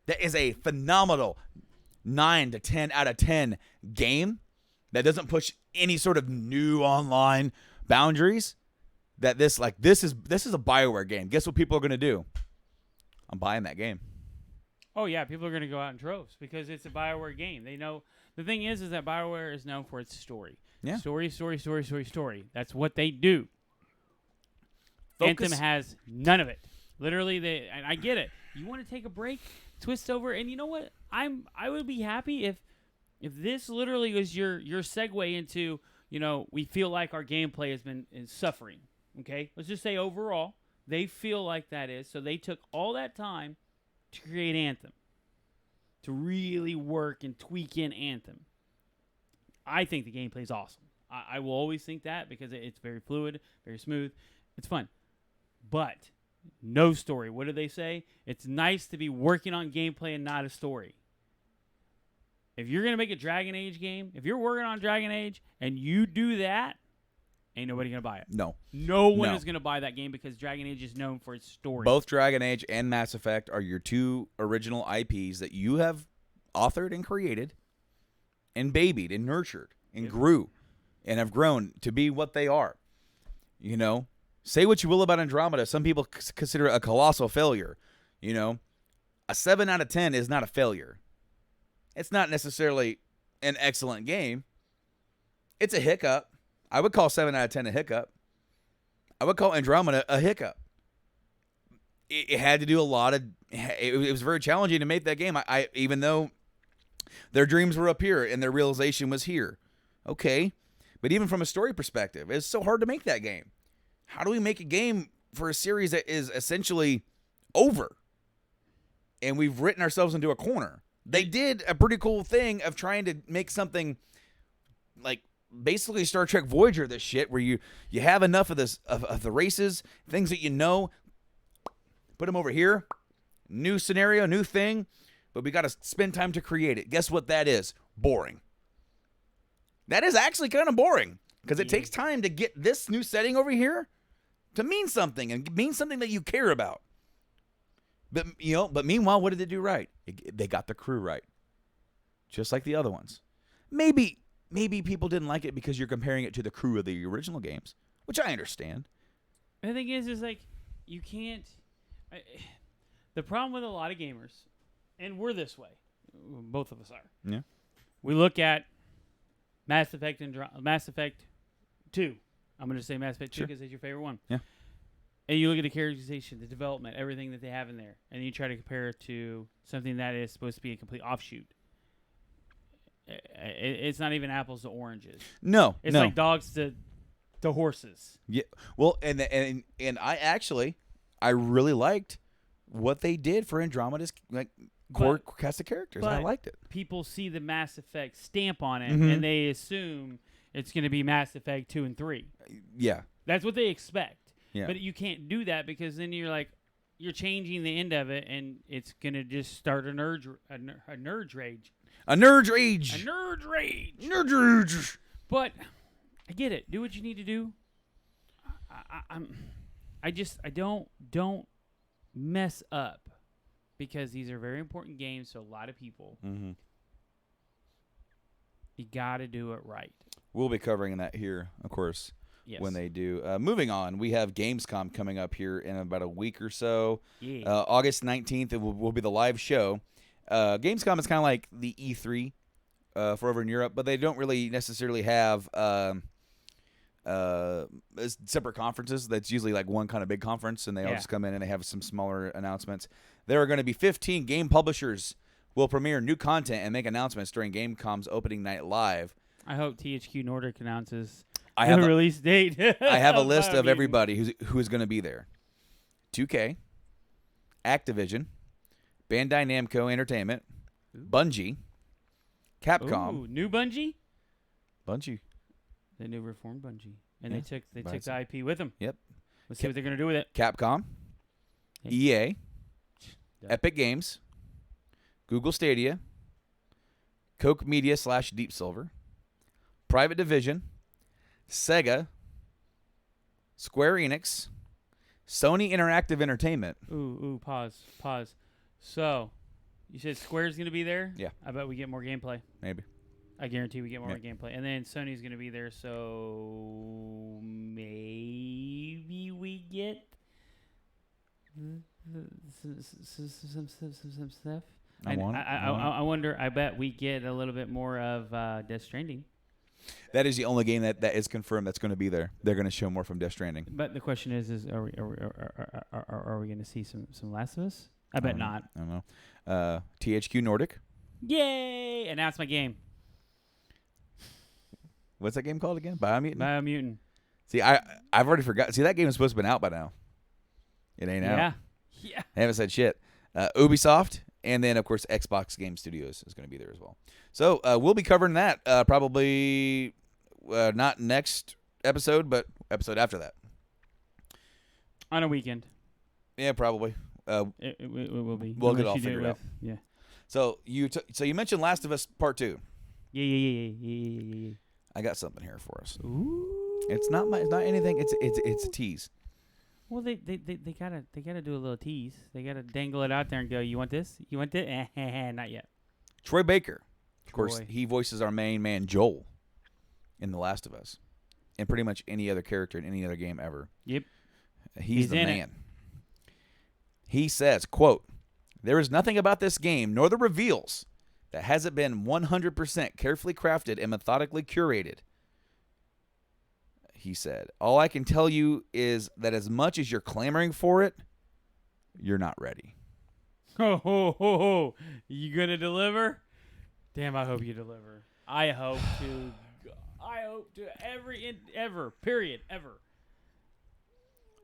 that is a phenomenal 9 to 10 out of 10 game that doesn't push any sort of new online boundaries, that this is a BioWare game. Guess what people are going to do? I'm buying that game. Oh, yeah. People are going to go out in droves because it's a BioWare game. They know. The thing is that BioWare is known for its story. Yeah. Story. That's what they do. Anthem has none of it. Literally, and I get it. You want to take a break, twist over, and you know what? I would be happy if this literally was your segue into, we feel like our gameplay is suffering. Okay? Let's just say overall, they feel like that is. So they took all that time to create Anthem, to really work and tweak in Anthem. I think the gameplay is awesome. I will always think that because it's very fluid, very smooth. It's fun. But no story. What do they say? It's nice to be working on gameplay and not a story. If you're going to make a Dragon Age game, if you're working on Dragon Age and you do that, ain't nobody going to buy it. No. No one is going to buy that game because Dragon Age is known for its story. Both Dragon Age and Mass Effect are your two original IPs that you have authored and created and babied and nurtured and grew and have grown to be what they are. Say what you will about Andromeda. Some people consider it a colossal failure. A 7 out of 10 is not a failure. It's not necessarily an excellent game. It's a hiccup. I would call 7 out of 10 a hiccup. I would call Andromeda a hiccup. It had to do a lot of... It was very challenging to make that game. Even though their dreams were up here and their realization was here. Okay. But even from a story perspective, it's so hard to make that game. How do we make a game for a series that is essentially over? and we've written ourselves into a corner. They did a pretty cool thing of trying to make something like basically Star Trek Voyager, this shit, where you have enough of this of the races, things that you know, put them over here, new scenario, new thing, but we got to spend time to create it. Guess what that is? Boring. That is actually kind of boring because it takes time to get this new setting over here to mean something and mean something that you care about. But meanwhile, what did they do right? They got the crew right, just like the other ones. Maybe people didn't like it because you're comparing it to the crew of the original games, which I understand. The thing is like you can't. The problem with a lot of gamers, and we're this way, both of us are. Yeah. We look at Mass Effect and Mass Effect 2. I'm going to say Mass Effect 2 because it's your favorite one. Yeah. And you look at the characterization, the development, everything that they have in there, and you try to compare it to something that is supposed to be a complete offshoot. It's not even apples to oranges. No, it's like dogs to horses. Yeah. Well, and I really liked what they did for Andromeda's core cast of characters. I liked it. People see the Mass Effect stamp on it, and they assume it's going to be Mass Effect 2 and 3. Yeah. That's what they expect. Yeah. But you can't do that because then you're changing the end of it, and it's going to just start a nerd rage. A nerd rage. A nerd rage. Nerd rage. But I get it. Do what you need to do. I don't mess up because these are very important games to a lot of people. Mm-hmm. You got to do it right. We'll be covering that here, of course, when they do. Moving on, we have Gamescom coming up here in about a week or so. Yeah. August 19th, it will be the live show. Gamescom is kind of like the E3 for over in Europe, but they don't really necessarily have separate conferences. That's usually like one kind of big conference, and they all just come in and they have some smaller announcements. There are going to be 15 game publishers will premiere new content and make announcements during Gamescom's opening night live. I hope THQ Nordic announces a release date. I have a list of everybody who is going to be there. 2K, Activision, Bandai Namco Entertainment, Bungie, Capcom. Ooh, new Bungie? Bungie. The new reformed Bungie. And they took the IP with them. Yep. Let's see what they're going to do with it. Capcom, EA, Epic Games, Google Stadia, Koch Media / Deep Silver, Private Division, Sega, Square Enix, Sony Interactive Entertainment. Ooh, pause. So, you said Square's going to be there? Yeah. I bet we get more gameplay. Maybe. I guarantee we get more gameplay. And then Sony's going to be there, so maybe we get some stuff. I wonder, I bet we get a little bit more of Death Stranding. That is the only game that is confirmed that's going to be there. They're going to show more from Death Stranding. But the question is are we going to see some Last of Us? I bet not. I don't know. THQ Nordic. Yay! And that's my game. What's that game called again? Biomutant? Biomutant. See, I've already forgot. See, that game is supposed to have been out by now. It ain't out. Yeah. I haven't said shit. Ubisoft, and then, of course, Xbox Game Studios is going to be there as well. So we'll be covering that probably not next episode, but episode after that. On a weekend. Yeah, probably. It will be. We'll get it all figured out. Yeah. So you mentioned Last of Us Part 2. Yeah. I got something here for us. Ooh. It's not anything. It's a tease. Well, they gotta do a little tease. They gotta dangle it out there and go, "You want this? You want this?" Not yet. Troy Baker, of course, he voices our main man Joel in The Last of Us, and pretty much any other character in any other game ever. Yep. He's the man. He says, quote, "There is nothing about this game, nor the reveals, that hasn't been 100% carefully crafted and methodically curated." He said, "All I can tell you is that as much as you're clamoring for it, you're not ready." Oh, you gonna deliver? Damn, I hope you deliver. I hope to ever.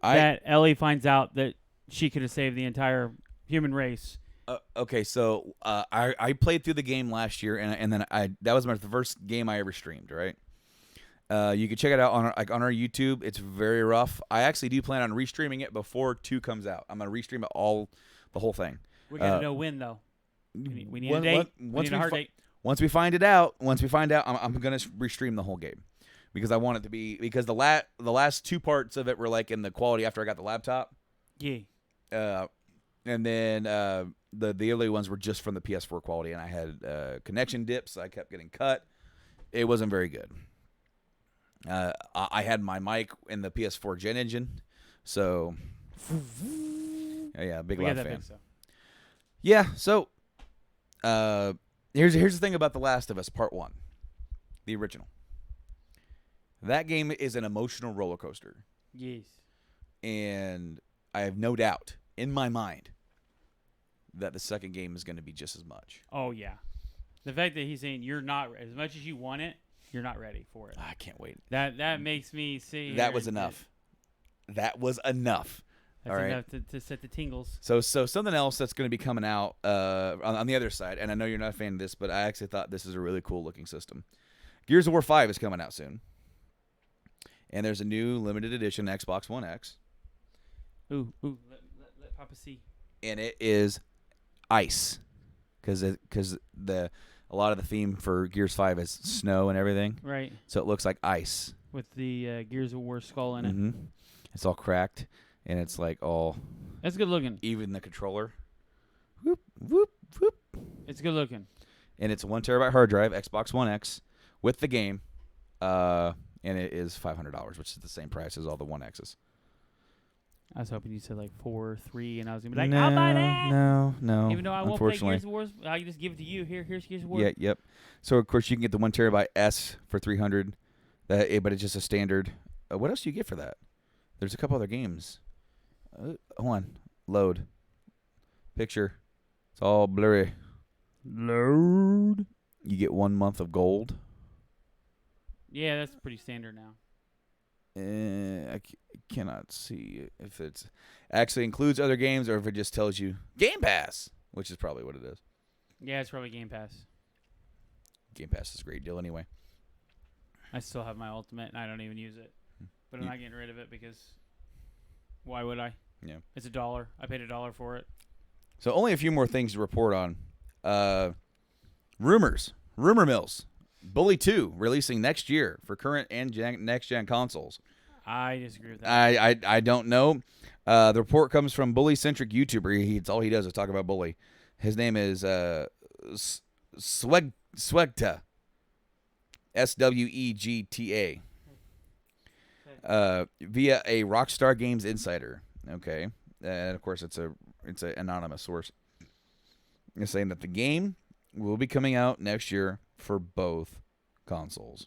That Ellie finds out that she could have saved the entire human race Okay, so I played through the game last year, and then that was my first game I ever streamed. Right. You can check it out on our YouTube. It's very rough. I actually do plan on restreaming it before 2 comes out. I'm gonna restream it the whole thing. We gotta know when though. We need a date. We need a hard date. Once we find out, I'm gonna restream the whole game because I want it to be because the last 2 parts of it were like in the quality after I got the laptop. Yeah. And then the early ones were just from the PS4 quality, and I had connection dips. I kept getting cut. It wasn't very good. I had my mic in the PS4 Gen engine, so yeah, big loud fan. Yeah, so here's the thing about The Last of Us Part 1, the original. That game is an emotional roller coaster. Yes. And I have no doubt in my mind that the second game is going to be just as much. Oh, yeah. The fact that he's saying you're not, as much as you want it, you're not ready for it. I can't wait. That makes me see. That was enough. That was enough. That's enough to set the tingles. So something else that's going to be coming out on the other side, and I know you're not a fan of this, but I actually thought this is a really cool looking system. Gears of War 5 is coming out soon. And there's a new limited edition Xbox One X. Ooh, let Papa see. And it is ice, because a lot of the theme for Gears 5 is snow and everything. Right. So it looks like ice. With the Gears of War skull in it. Mm-hmm. It's all cracked, and it's like all... That's good looking. Even the controller. Whoop, whoop, whoop. It's good looking. And it's a 1 terabyte hard drive, Xbox One X, with the game. And it is $500, which is the same price as all the One X's. I was hoping you said like 4, 3, and I was gonna be like, I'll buy that. No. Even though I won't play Gears of War, I can just give it to you. Here's Gears of War. Yeah, yep. So of course you can get the 1 terabyte S for $300. But it's just a standard. What else do you get for that? There's a couple other games. Hold on, load picture. It's all blurry. Load. You get 1 month of gold. Yeah, that's pretty standard now. I cannot see if it's actually includes other games or if it just tells you Game Pass, which is probably what it is. Yeah, it's probably Game Pass. Game Pass is a great deal anyway. I still have my Ultimate, and I don't even use it. But I'm not getting rid of it because why would I? Yeah. It's $1. I paid $1 for it. So only a few more things to report on. Rumor mills. Bully 2 releasing next year for current and next-gen consoles. I disagree with that. I don't know. The report comes from Bully-centric YouTuber. All he does is talk about Bully. His name is Swegta. Swegta. Via a Rockstar Games insider. Okay. And, of course, it's an anonymous source. It's saying that the game will be coming out next year for both consoles.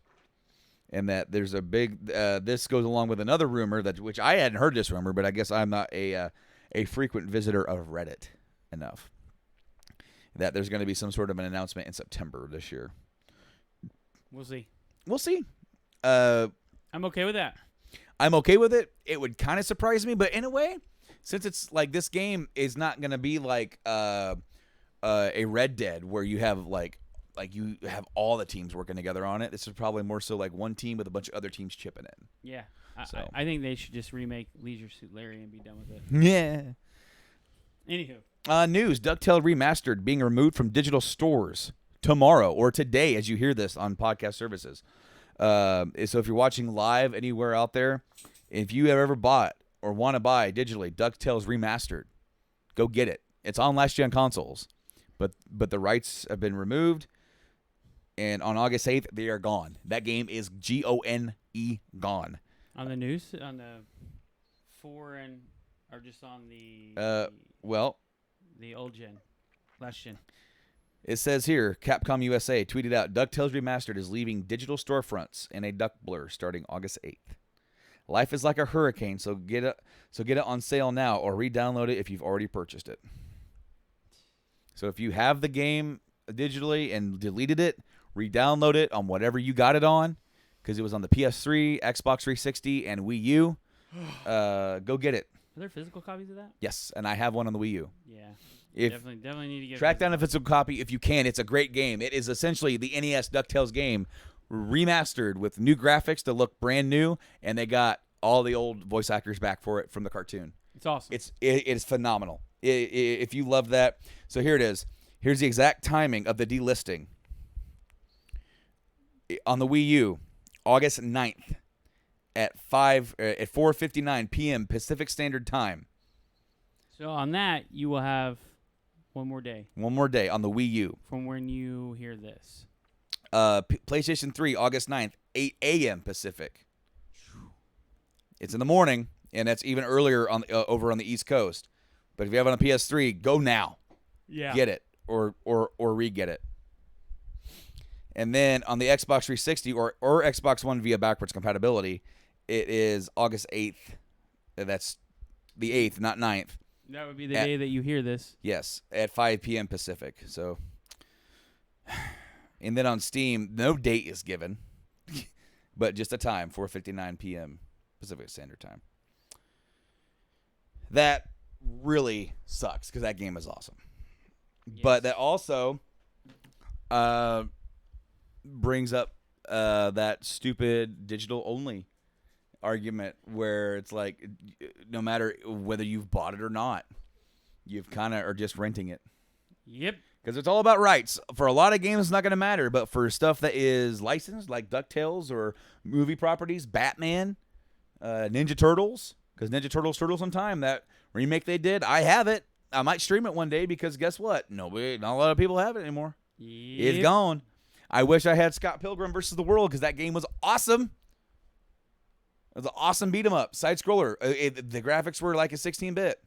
And that there's a big... this goes along with another rumor, which I hadn't heard this rumor, but I guess I'm not a frequent visitor of Reddit enough. That there's going to be some sort of an announcement in September this year. We'll see. I'm okay with that. I'm okay with it. It would kind of surprise me, but in a way, since it's like this game is not going to be like a Red Dead where you have like you have all the teams working together on it. This is probably more so like one team with a bunch of other teams chipping in. Yeah. I think they should just remake Leisure Suit Larry and be done with it. Yeah. Anywho. News. DuckTales Remastered being removed from digital stores tomorrow or today as you hear this on podcast services. So if you're watching live anywhere out there, if you have ever bought or want to buy digitally DuckTales Remastered, go get it. It's on last-gen consoles, but the rights have been removed, and on August 8th, they are gone. That game is GONE, gone. On the news? On the foreign, or just on the... the old gen, last gen. It says here, Capcom USA tweeted out, DuckTales Remastered is leaving digital storefronts in a duck blur starting August 8th. Life is like a hurricane, so get it on sale now or re-download it if you've already purchased it. So if you have the game digitally and deleted it, re-download it on whatever you got it on, because it was on the PS3, Xbox 360, and Wii U. Go get it. Are there physical copies of that? Yes, and I have one on the Wii U. Yeah. If Definitely need to get track down a physical copy if you can. It's a great game. It is essentially the NES DuckTales game remastered with new graphics to look brand new, and they got all the old voice actors back for it from the cartoon. It's awesome. It is phenomenal. If you love that. So here it is. Here's the exact timing of the delisting. On the Wii U, August 9th at 4:59 p.m. Pacific Standard Time. So on that, you will have one more day. One more day on the Wii U. From when you hear this. PlayStation 3, August 9th, 8 a.m. Pacific. It's in the morning, and that's even earlier on over on the East Coast. But if you have it on PS3, go now. Yeah. Get it or re-get it. And then on the Xbox 360 or Xbox One via backwards compatibility, it is August 8th. That's the 8th, not 9th. That would be the day that you hear this. Yes, at 5 p.m. Pacific. So, and then on Steam, no date is given, but just a time, 4:59 p.m. Pacific Standard Time. That really sucks because that game is awesome. Yes. But that also brings up that stupid digital only argument where it's like no matter whether you've bought it or not, you've kind of are just renting it. Yep. Because it's all about rights. For a lot of games, it's not going to matter. But for stuff that is licensed, like DuckTales or movie properties, Batman, Ninja Turtles, because Ninja Turtles Turtles in Time, that remake they did, I have it. I might stream it one day because guess what? Not a lot of people have it anymore. Yep. It's gone. I wish I had Scott Pilgrim vs. the World because that game was awesome. It was an awesome beat 'em up, side scroller. The graphics were like a 16-bit,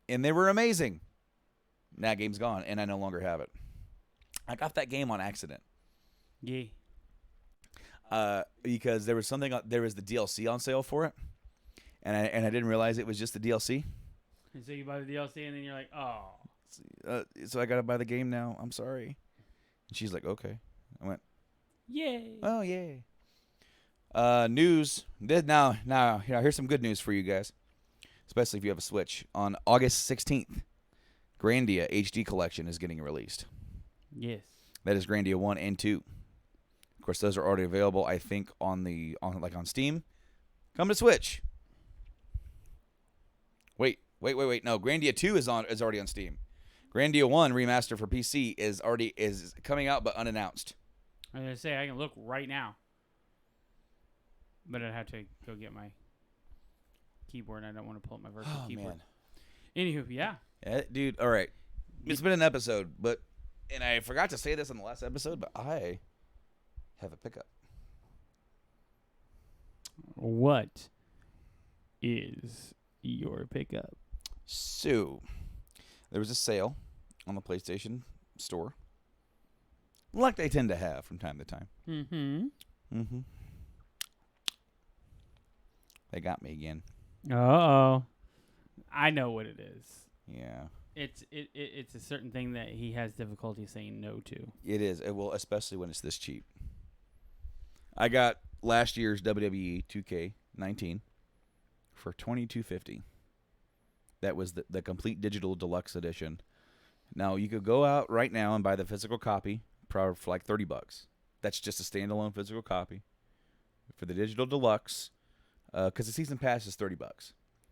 and they were amazing. That game's gone, and I no longer have it. I got that game on accident. Yeah. Because there was the DLC on sale for it, and I didn't realize it was just the DLC. And so you buy the DLC, and then you're like, oh. So I got to buy the game now. I'm sorry. And she's like, okay. I went, yay. Oh, yay. News. Now, here's some good news for you guys, especially if you have a Switch. On August 16th, Grandia HD Collection is getting released. Yes. That is Grandia 1 and 2. Of course, those are already available, I think, on Steam. Come to Switch. Wait. No, Grandia 2 is already on Steam. Grandia 1 remaster for PC is coming out but unannounced. I was going to say, I can look right now. But I'd have to go get my keyboard. I don't want to pull up my virtual keyboard. Man. Anywho, yeah. Dude, all right. It's been an episode, and I forgot to say this in the last episode, but I have a pickup. What is your pickup? So, there was a sale on the PlayStation Store, like they tend to have from time to time. Mm-hmm. They got me again. Uh-oh. I know what it is. Yeah. It's a certain thing that he has difficulty saying no to. It is. Well, especially when it's this cheap. I got last year's WWE 2K19 for $22.50. That was the complete digital deluxe edition. Now you could go out right now and buy the physical copy for like $30. That's just a standalone physical copy for the digital deluxe. Because the season pass is $30.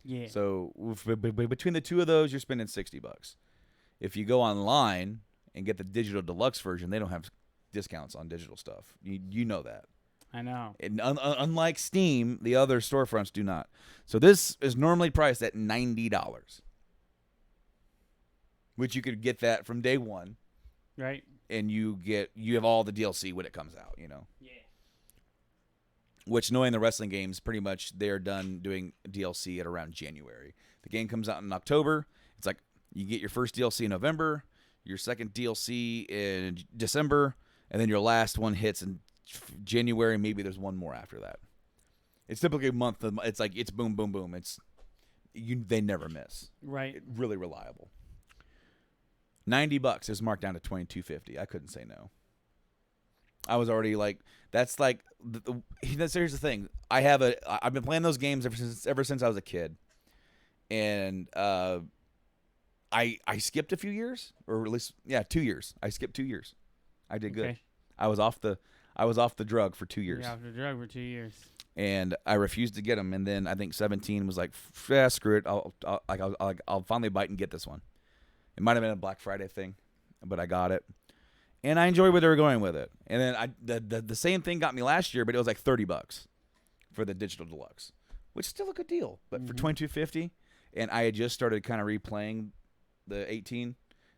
Yeah. So between the two of those, you're spending $60. If you go online and get the digital deluxe version, they don't have discounts on digital stuff. You know that. I know. And unlike Steam, the other storefronts do not. So this is normally priced at $90, which you could get that from day one. Right. And you have all the DLC when it comes out. You know. Yeah. Which, knowing the wrestling games, pretty much they're done doing DLC at around January. The game comes out in October. It's like you get your first DLC in November, your second DLC in December, and then your last one hits in January. Maybe there's one more after that. It's typically a month. It's like it's boom, boom, boom. They never miss. Right. Really reliable. $90 is marked down to $22.50. I couldn't say no. I was already like, that's like, here's the thing. I've been playing those games ever since I was a kid. and I skipped a few years, or at least 2 years. I skipped 2 years. I did good. I was off the drug for 2 years. You're off the drug for 2 years. And I refused to get them. And then I think 17 was like, screw it. I'll finally bite and get this one. It might have been a Black Friday thing, but I got it. And I enjoyed where they were going with it. And then the same thing got me last year, but it was like $30 for the digital deluxe, which is still a good deal. But for $22.50, and I had just started kind of replaying the 18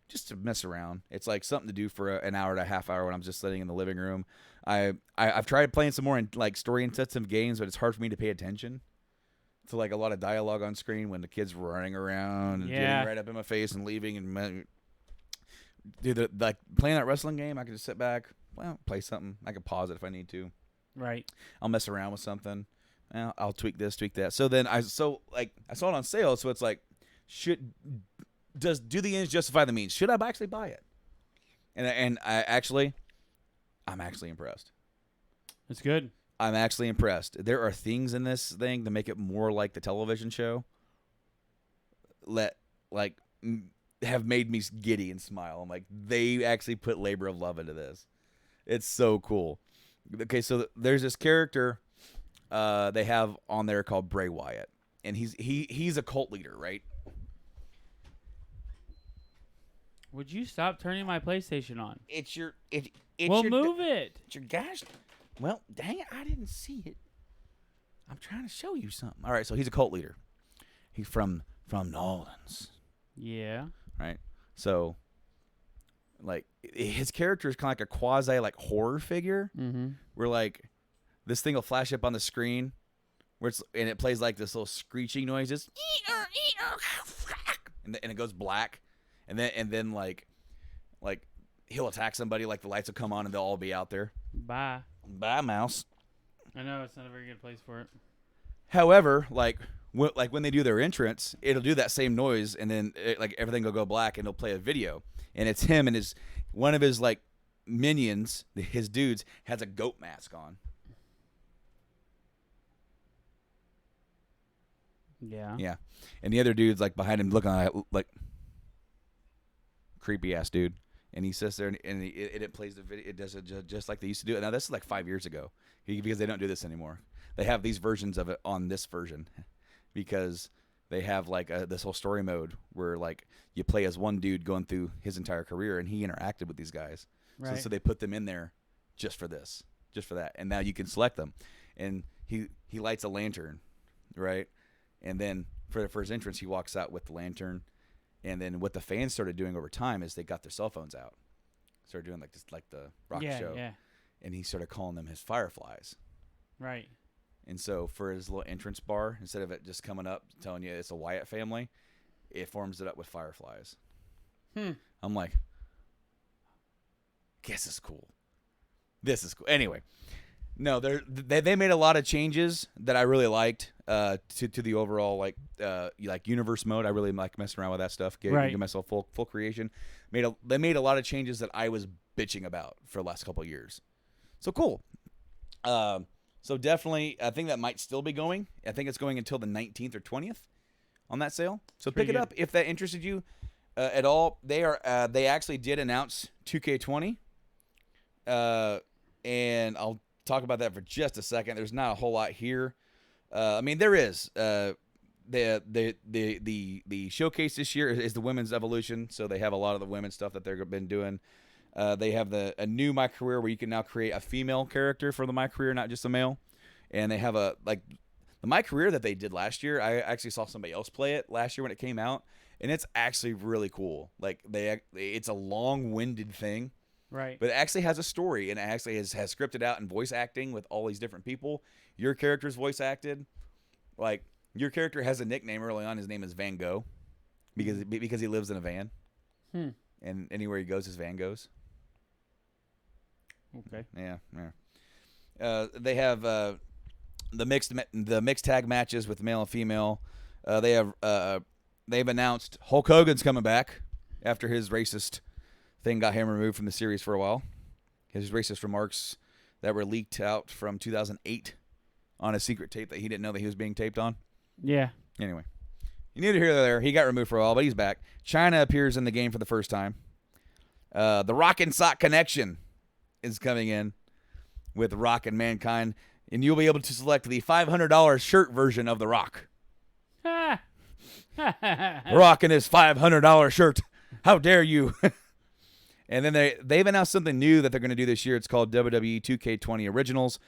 just to mess around. It's like something to do for an hour to a half hour when I'm just sitting in the living room. I've tried playing some more in like story intensive games, but it's hard for me to pay attention to like a lot of dialogue on screen when the kids running around and getting right up in my face and leaving. And like playing that wrestling game, I can just sit back, play something. I can pause it if I need to. Right. I'll mess around with something. I'll tweak this, tweak that. So then I saw it on sale. So it's like, do the ends justify the means? Should I actually buy it? And I'm actually impressed. That's good. I'm actually impressed. There are things in this thing to make it more like the television show that have made me giddy and smile. I'm like, they actually put labor of love into this. It's so cool. Okay, so there's this character they have on there called Bray Wyatt, and he's a cult leader, right? Would you stop turning my PlayStation on? Move it. It's your gosh. Well, dang it, I didn't see it. I'm trying to show you something. All right, so he's a cult leader. He's from New Orleans. Yeah. Right. So, like, his character is kind of like a quasi horror figure. Mm-hmm. Where like this thing will flash up on the screen, and it plays like this little screeching noise, just and it goes black. And then like he'll attack somebody, like the lights will come on and they'll all be out there. Bye, mouse. I know it's not a very good place for it. However, when they do their entrance, it'll do that same noise, and then everything will go black, and it'll play a video, and it's him and one of his minions, his dudes, has a goat mask on. Yeah. Yeah, and the other dude's behind him looking like creepy ass dude, and he sits there and it plays the video. It does it just like they used to do it. Now this is 5 years ago, because they don't do this anymore. They have these versions of it on this version because they have this whole story mode where you play as one dude going through his entire career, and he interacted with these guys. Right. So they put them in there just for this, just for that, and now you can select them. And he lights a lantern, right? And then for his entrance, he walks out with the lantern. And then what the fans started doing over time is they got their cell phones out, started doing the rock show, and he started calling them his fireflies. Right. And so for his little entrance bar, instead of it just coming up telling you it's a Wyatt family, it forms it up with fireflies. I'm like, this is cool. This is cool. Anyway, no, they made a lot of changes that I really liked to the overall universe mode. I really like messing around with that stuff. Give myself full creation. They made a lot of changes that I was bitching about for the last couple of years. So cool. So definitely, I think that might still be going. I think it's going until the 19th or 20th on that sale. So pick it up if that interested you at all. They actually did announce 2K20, and I'll talk about that for just a second. There's not a whole lot here. There is. The showcase this year is the women's evolution, so they have a lot of the women's stuff that they've been doing. They have a new My Career where you can now create a female character for the My Career, not just a male. And they have the My Career that they did last year. I actually saw somebody else play it last year when it came out, and it's actually really cool. It's a long-winded thing. Right. But it actually has a story, and it actually has scripted out and voice acting with all these different people. Your character's voice acted. Your character has a nickname early on. His name is Van Gogh because he lives in a van. And anywhere he goes, his van goes. Okay. Yeah. They have the mixed tag matches with male and female. They've announced Hulk Hogan's coming back after his racist thing got him removed from the series for a while. His racist remarks that were leaked out from 2008 on a secret tape that he didn't know that he was being taped on. Yeah. Anyway, You need to hear there. He got removed for a while, but he's back. China appears in the game for the first time. The Rock and Sock Connection is coming in with Rock and Mankind, and you'll be able to select the $500 shirt version of The Rock. Rocking his $500 shirt. How dare you? And then they've announced something new that they're going to do this year. It's called WWE 2K20 Originals.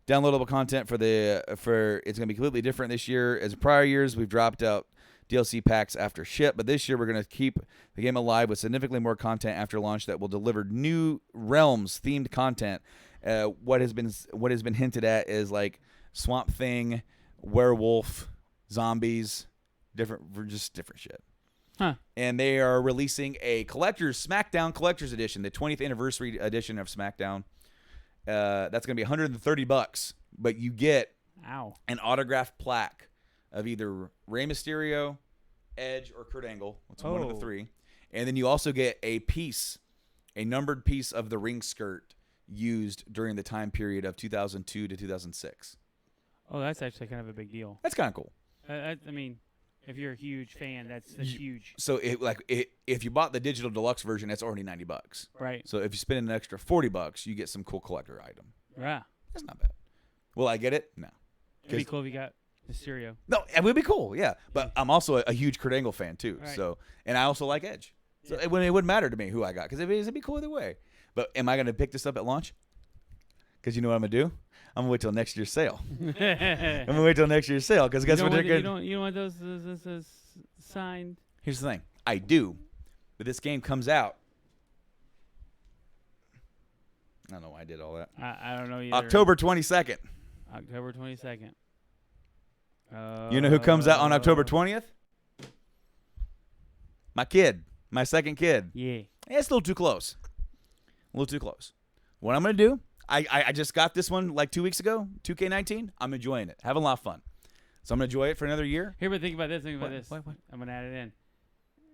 Downloadable content for it's going to be completely different this year. As prior years, we've dropped out DLC packs after ship, but this year we're going to keep the game alive with significantly more content after launch that will deliver new realms themed content. What has been hinted at is like Swamp Thing, werewolf, zombies, different shit. Huh. And they are releasing a SmackDown Collector's Edition, the 20th anniversary edition of SmackDown. That's going to be $130, but you get an autographed plaque of either Rey Mysterio, Edge, or Kurt Angle. It's one of the three. And then you also get a numbered piece of the ring skirt used during the time period of 2002 to 2006. Oh, that's actually kind of a big deal. That's kind of cool. I mean, if you're a huge fan, that's huge. So if you bought the digital deluxe version, it's already $90. Right. So if you spend an extra $40, you get some cool collector item. Yeah. That's not bad. Will I get it? No. It'd be cool if you got Mysterio. No, it would be cool, yeah. But I'm also a huge Kurt Angle fan too. Right. So, and I also like Edge. So it wouldn't matter to me who I got because it'd be cool either way. But am I going to pick this up at launch? Because you know what I'm going to do? I'm going to wait till next year's sale. I'm going to wait till next year's sale because guess what they're going to do? You don't want those signed? Here's the thing. I do. But this game comes out. I don't know why I did all that. I don't know either. October 22nd. October 22nd. You know who comes out on October 20th? My kid. My second kid. Yeah. It's a little too close. A little too close. What I'm going to do, I just got this one like 2 weeks ago, 2K19. I'm enjoying it. Having a lot of fun. So I'm going to enjoy it for another year. Here, but think about this. What? I'm going to add it in.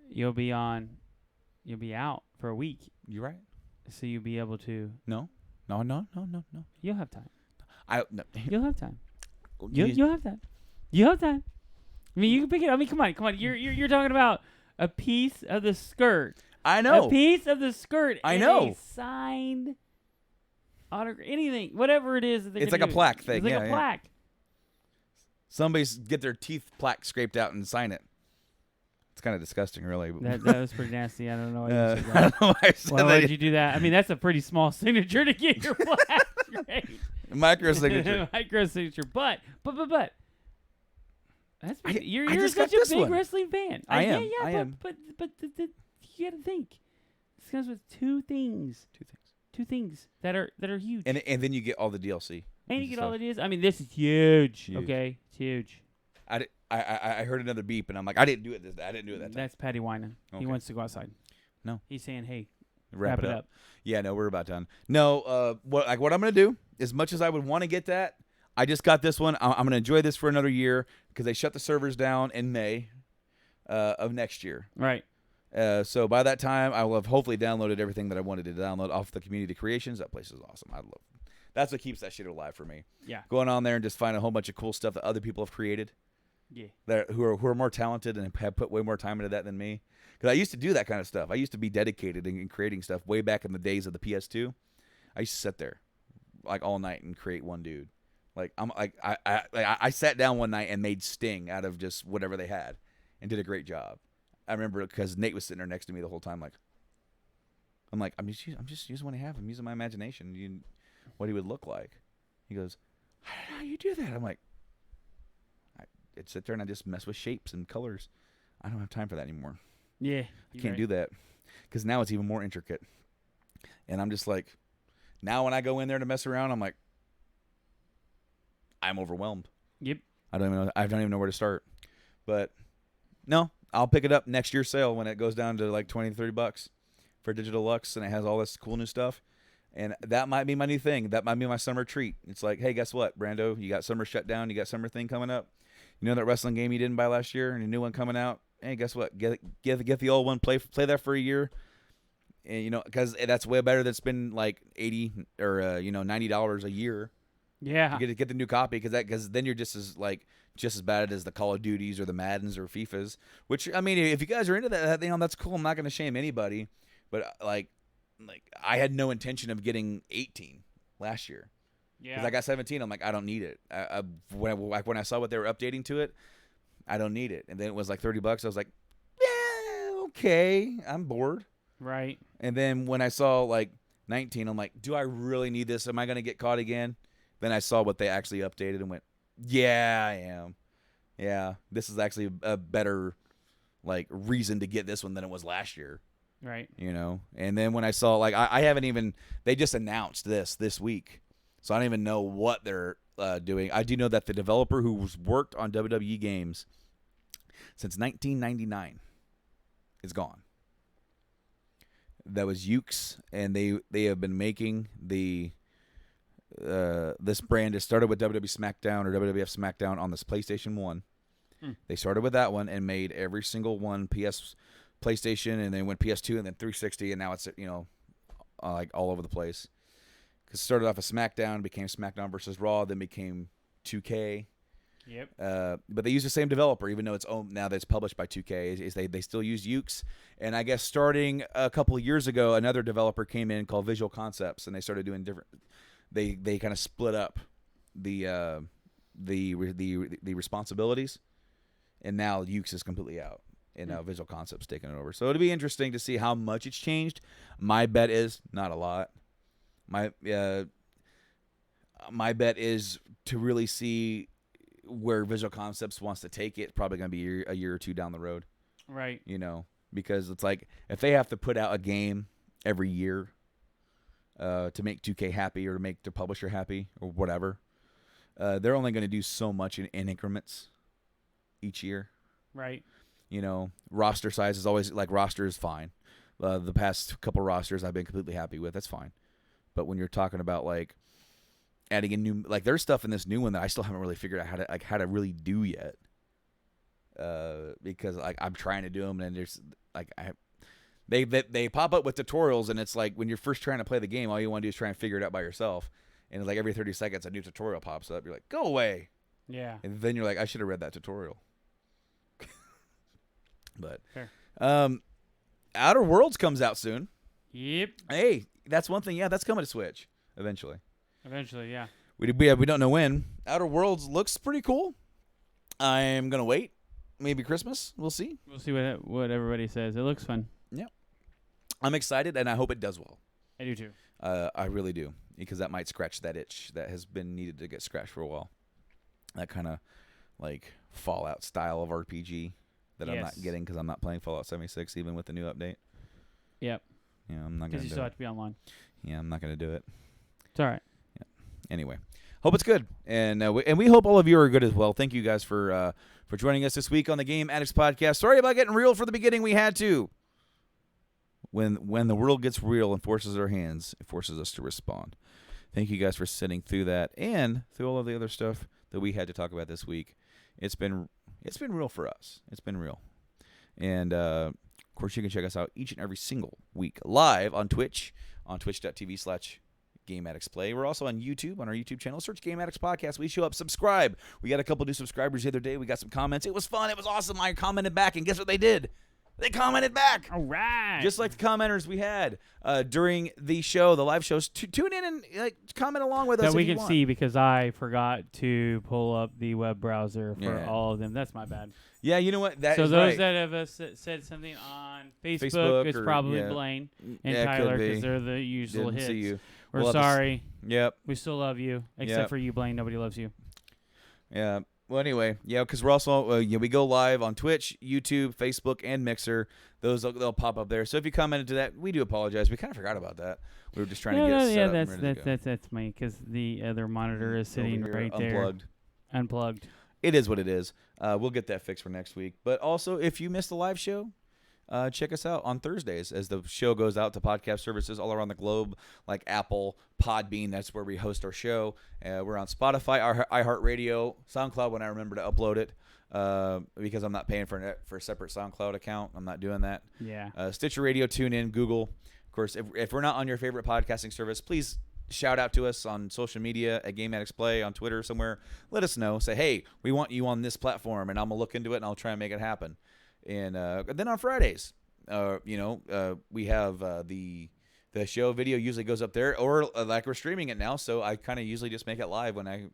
You'll be out for a week. You right? So you'll be able to. No. You'll have time. No. You'll have time. You'll have time. You'll have time. I mean, you can pick it up. I mean, come on. You're talking about a piece of the skirt. I know. A piece of the skirt. I know. A signed autograph, anything, whatever it is. That it's like a plaque thing. It's like a plaque. Somebody's get their teeth plaque scraped out and sign it. It's kind of disgusting, really. That was pretty nasty. I don't know why you said that. I don't know why I said why did you do that? I mean, that's a pretty small signature to get your plaque straight. Micro signature. Micro signature. But. You're such a big wrestling fan. I am. Yeah, I am. But you got to think. This comes with two things. Two things that are huge. And then you get all the DLC. And you get all the DLC. I mean, this is huge. Okay, it's huge. I heard another beep, and I'm like, I didn't do it. I didn't do it that time. That's Patty whining. Okay. He wants to go outside. No. He's saying, hey, wrap it up. Yeah, no, we're about done. No, what I'm going to do, as much as I would want to get that, I just got this one. I'm going to enjoy this for another year because they shut the servers down in May of next year. Right. So by that time, I will have hopefully downloaded everything that I wanted to download off the community creations. That place is awesome. I love it. That's what keeps that shit alive for me. Yeah. Going on there and just finding a whole bunch of cool stuff that other people have created. Yeah. Who are more talented and have put way more time into that than me. Because I used to do that kind of stuff. I used to be dedicated in creating stuff way back in the days of the PS2. I used to sit there like all night and create one dude. I sat down one night and made Sting out of just whatever they had and did a great job. I remember because Nate was sitting there next to me the whole time. I'm just using what I have. I'm using my imagination. What he would look like. He goes, how do you do that? I'm like, I'd sit there and I just mess with shapes and colors. I don't have time for that anymore. Yeah. I can't do that because now it's even more intricate. And I'm just like, now when I go in there to mess around, I'm like, I'm overwhelmed. Yep. I don't even know where to start. But no, I'll pick it up next year's sale when it goes down to like $20-$30 for Digital Lux and it has all this cool new stuff. And that might be my new thing. That might be my summer treat. It's like, hey, guess what, Brando? You got summer shutdown. You got summer thing coming up. You know that wrestling game you didn't buy last year and a new one coming out? Hey, guess what? Get the old one. Play that for a year. And because that's way better than spending like $80 or $90 a year Yeah. to get the new copy because then you're just as bad as the Call of Duties or the Maddens or FIFAs. Which I mean, if you guys are into that, that's cool. I'm not going to shame anybody, but like I had no intention of getting 18 last year. Yeah. Because I got 17, I'm like, I don't need it. When I saw what they were updating to it, I don't need it. And then it was like $30. I was like, yeah, okay, I'm bored. Right. And then when I saw like 19, I'm like, do I really need this? Am I going to get caught again? Then I saw what they actually updated and went, yeah, I am. Yeah, this is actually a better like reason to get this one than it was last year. Right. And then when I saw I haven't even, they just announced this week. So I don't even know what they're doing. I do know that the developer who's worked on WWE games since 1999 is gone. That was Ukes, and they have been making this brand. It started with WWE SmackDown or WWF SmackDown on this PlayStation 1. They started with that one and made every single one PlayStation, and then went PS2 and then 360, and now it's like all over the place. Because it started off as SmackDown, became SmackDown versus Raw, then became 2K. Yep. But they use the same developer, even though it's now that it's published by 2K. They still use Ukes. And I guess starting a couple of years ago, another developer came in called Visual Concepts, and they started doing different. They kind of split up the responsibilities, and now Ukes is completely out, and now Visual Concepts taking it over. So it'll be interesting to see how much it's changed. My bet is not a lot. My bet is to really see where Visual Concepts wants to take it. Probably going to be a year or two down the road. Right. Because it's like if they have to put out a game every year to make 2K happy or to make their publisher happy or whatever, they're only going to do so much in increments each year. Right. Roster size is always roster is fine. The past couple rosters I've been completely happy with. That's fine. But when you're talking about adding a new, there's stuff in this new one that I still haven't really figured out how to really do yet. Because I'm trying to do them, and there's they pop up with tutorials, and it's like when you're first trying to play the game, all you want to do is try and figure it out by yourself. And it's like every 30 seconds a new tutorial pops up. You're like, go away. Yeah. And then you're like, I should have read that tutorial. But fair. Outer Worlds comes out soon. Yep. Hey, that's one thing. Yeah, that's coming to Switch eventually. Eventually, yeah. We don't know when. Outer Worlds looks pretty cool. I'm gonna wait. Maybe Christmas. We'll see. We'll see what everybody says. It looks fun. Yeah. I'm excited, and I hope it does well. I do too. I really do, because that might scratch that itch that has been needed to get scratched for a while. That kind of Fallout style of RPG that I'm not getting because I'm not playing Fallout 76 even with the new update. Yep. Yeah, I'm not gonna do it. Because you still have to be online. Yeah, I'm not gonna do it. It's all right. Yeah. Anyway, hope it's good, and we hope all of you are good as well. Thank you guys for joining us this week on the Game Addicts podcast. Sorry about getting real for the beginning. We had to. When the world gets real and forces our hands, it forces us to respond. Thank you guys for sitting through that and through all of the other stuff that we had to talk about this week. It's been real for us. It's been real, and of course you can check us out each and every single week live on Twitch on twitch.tv/GameAddictsPlay. We're also on YouTube, on our YouTube channel. Search Game Addicts Podcast. We show up. Subscribe. We got a couple new subscribers the other day. We got some comments. It was fun. It was awesome. I commented back, and guess what they did? They commented back. All right. Just like the commenters we had during the show, the live shows. Tune in and comment along with us. That we can see because I forgot to pull up the web browser for all of them. That's my bad. Yeah, you know what? So those that have said something on Facebook it's probably Blaine and Tyler because they're the usual hits. See you. We're sorry. Yep. We still love you, except for you, Blaine. Nobody loves you. Yeah. Well, anyway, because we're also we go live on Twitch, YouTube, Facebook, and Mixer. They'll pop up there. So if you commented to that, we do apologize. We kind of forgot about that. We were just trying to get set up. That's me because the other monitor is sitting right there, unplugged. It is what it is. We'll get that fixed for next week. But also, if you missed the live show, check us out on Thursdays as the show goes out to podcast services all around the globe, like Apple, Podbean. That's where we host our show. We're on Spotify, iHeartRadio, SoundCloud when I remember to upload it because I'm not paying for a separate SoundCloud account. I'm not doing that. Yeah. Stitcher Radio, TuneIn, Google. Of course, if we're not on your favorite podcasting service, please shout out to us on social media at Game Addicts Play on Twitter or somewhere. Let us know. Say, hey, we want you on this platform, and I'm gonna look into it and I'll try and make it happen. And then on Fridays, we have the show video usually goes up there, or like we're streaming it now. So I kind of usually just make it live when I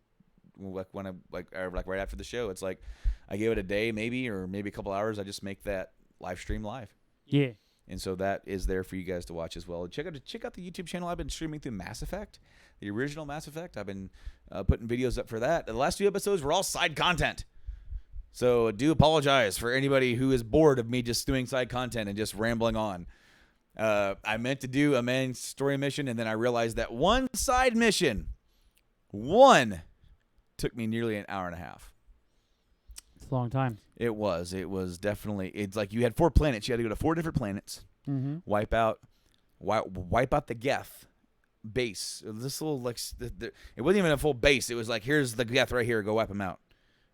right after the show. It's like I give it a day maybe, or maybe a couple hours. I just make that live stream live. Yeah. And so that is there for you guys to watch as well. Check out the YouTube channel. I've been streaming through Mass Effect, the original Mass Effect. I've been putting videos up for that. The last 2 episodes were all side content. So I do apologize for anybody who is bored of me just doing side content and just rambling on. I meant to do a main story mission, and then I realized that one side mission, took me nearly an hour and a half. It's a long time. It was definitely. It's like you had 4 planets. You had to go to 4 different planets. Mm-hmm. Wipe out the Geth base. This little it wasn't even a full base. It was like, here's the Geth right here. Go wipe them out.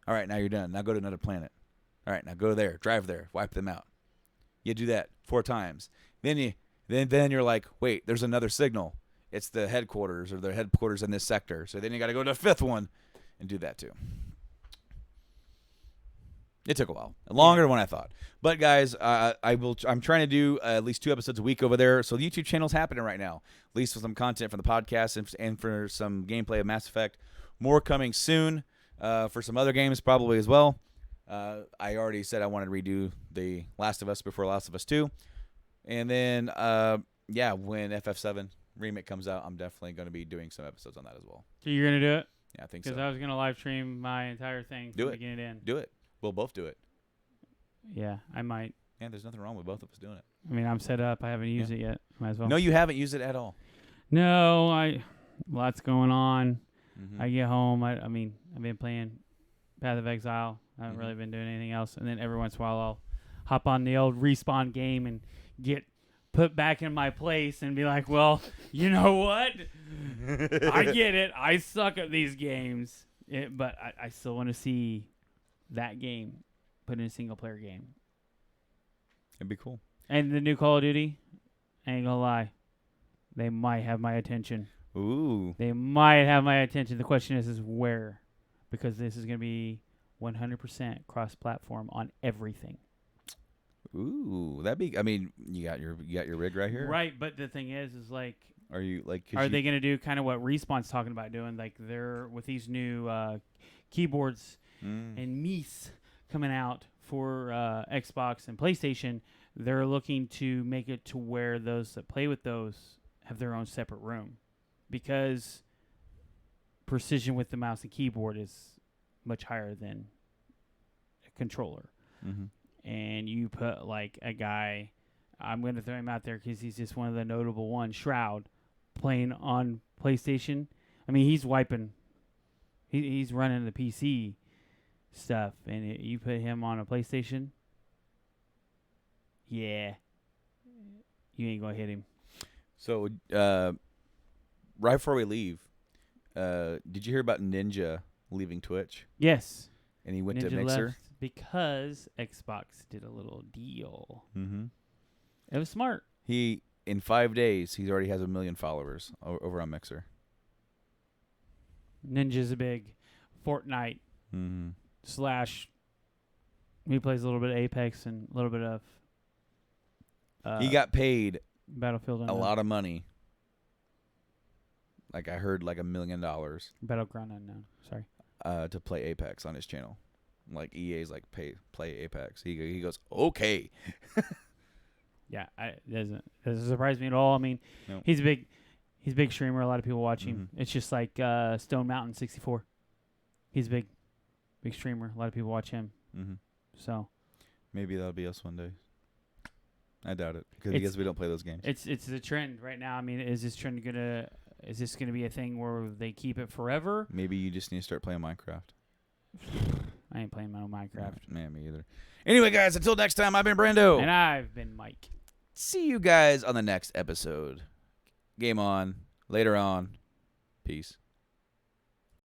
All right, now you're done. Now go to another planet. All right, now go there. Drive there. Wipe them out. You do that 4 times. Then you're like, wait, there's another signal. It's the headquarters or their headquarters in this sector. So then you got to go to the 5th one and do that too. It took a while, longer than what I thought. But guys, I'm trying to do at least 2 episodes a week over there. So the YouTube channel's happening right now, at least with some content from the podcast and for some gameplay of Mass Effect. More coming soon for some other games probably as well. I already said I wanted to redo The Last of Us before Last of Us 2. And then, when FF7 Remake comes out, I'm definitely going to be doing some episodes on that as well. So you're going to do it? Yeah, I think so. Because I was going to live stream my entire thing from beginning to end. Do it. We'll both do it. Yeah, I might. Yeah, there's nothing wrong with both of us doing it. I mean, I'm set up. I haven't used it yet. Might as well. No, you haven't used it at all. No, lots going on. Mm-hmm. I get home. I've been playing Path of Exile. I haven't really been doing anything else. And then every once in a while, I'll hop on the old Respawn game and get put back in my place and be like, well, you know what? I get it. I suck at these games. But I still want to see that game put in a single-player game. It'd be cool. And the new Call of Duty, I ain't gonna lie, they might have my attention. Ooh. They might have my attention. The question is where? Because this is gonna be 100% cross-platform on everything. Ooh, that'd be. I mean, you got your rig right here. Right, but the thing is like, are you like? Are they gonna do kind of what Respawn's talking about doing? Like they're with these new keyboards and mice coming out for Xbox and PlayStation. They're looking to make it to where those that play with those have their own separate room, because precision with the mouse and keyboard is much higher than a controller. Mm-hmm. And you put like a guy, I'm going to throw him out there because he's just one of the notable ones, Shroud, playing on PlayStation. I mean, he's wiping, he's running the PC stuff, and you put him on a PlayStation, yeah, you ain't going to hit him. So, right before we leave, did you hear about Ninja leaving Twitch? Yes. And he went Ninja to Mixer? left because Xbox did a little deal. Mm-hmm. It was smart. In 5 days, he already has 1 million followers over on Mixer. Ninja's a big Fortnite / he plays a little bit of Apex and a little bit of he got paid Battlefield a lot of money. Like I heard like $1 million. Battleground Unknown. Sorry. To play Apex on his channel. Like EA's like play Apex. He goes, okay. Yeah, doesn't surprise me at all. I mean, nope. He's a big streamer. A lot of people watch him. It's just like Stone Mountain 64. He's a big streamer. A lot of people watch him. Mm-hmm. So maybe that'll be us one day. I doubt it because we don't play those games. It's a trend right now. I mean, is this gonna be a thing where they keep it forever? Maybe you just need to start playing Minecraft. I ain't playing my own Minecraft. Man, me either. Anyway, guys, until next time, I've been Brando. And I've been Mike. See you guys on the next episode. Game on. Later on. Peace.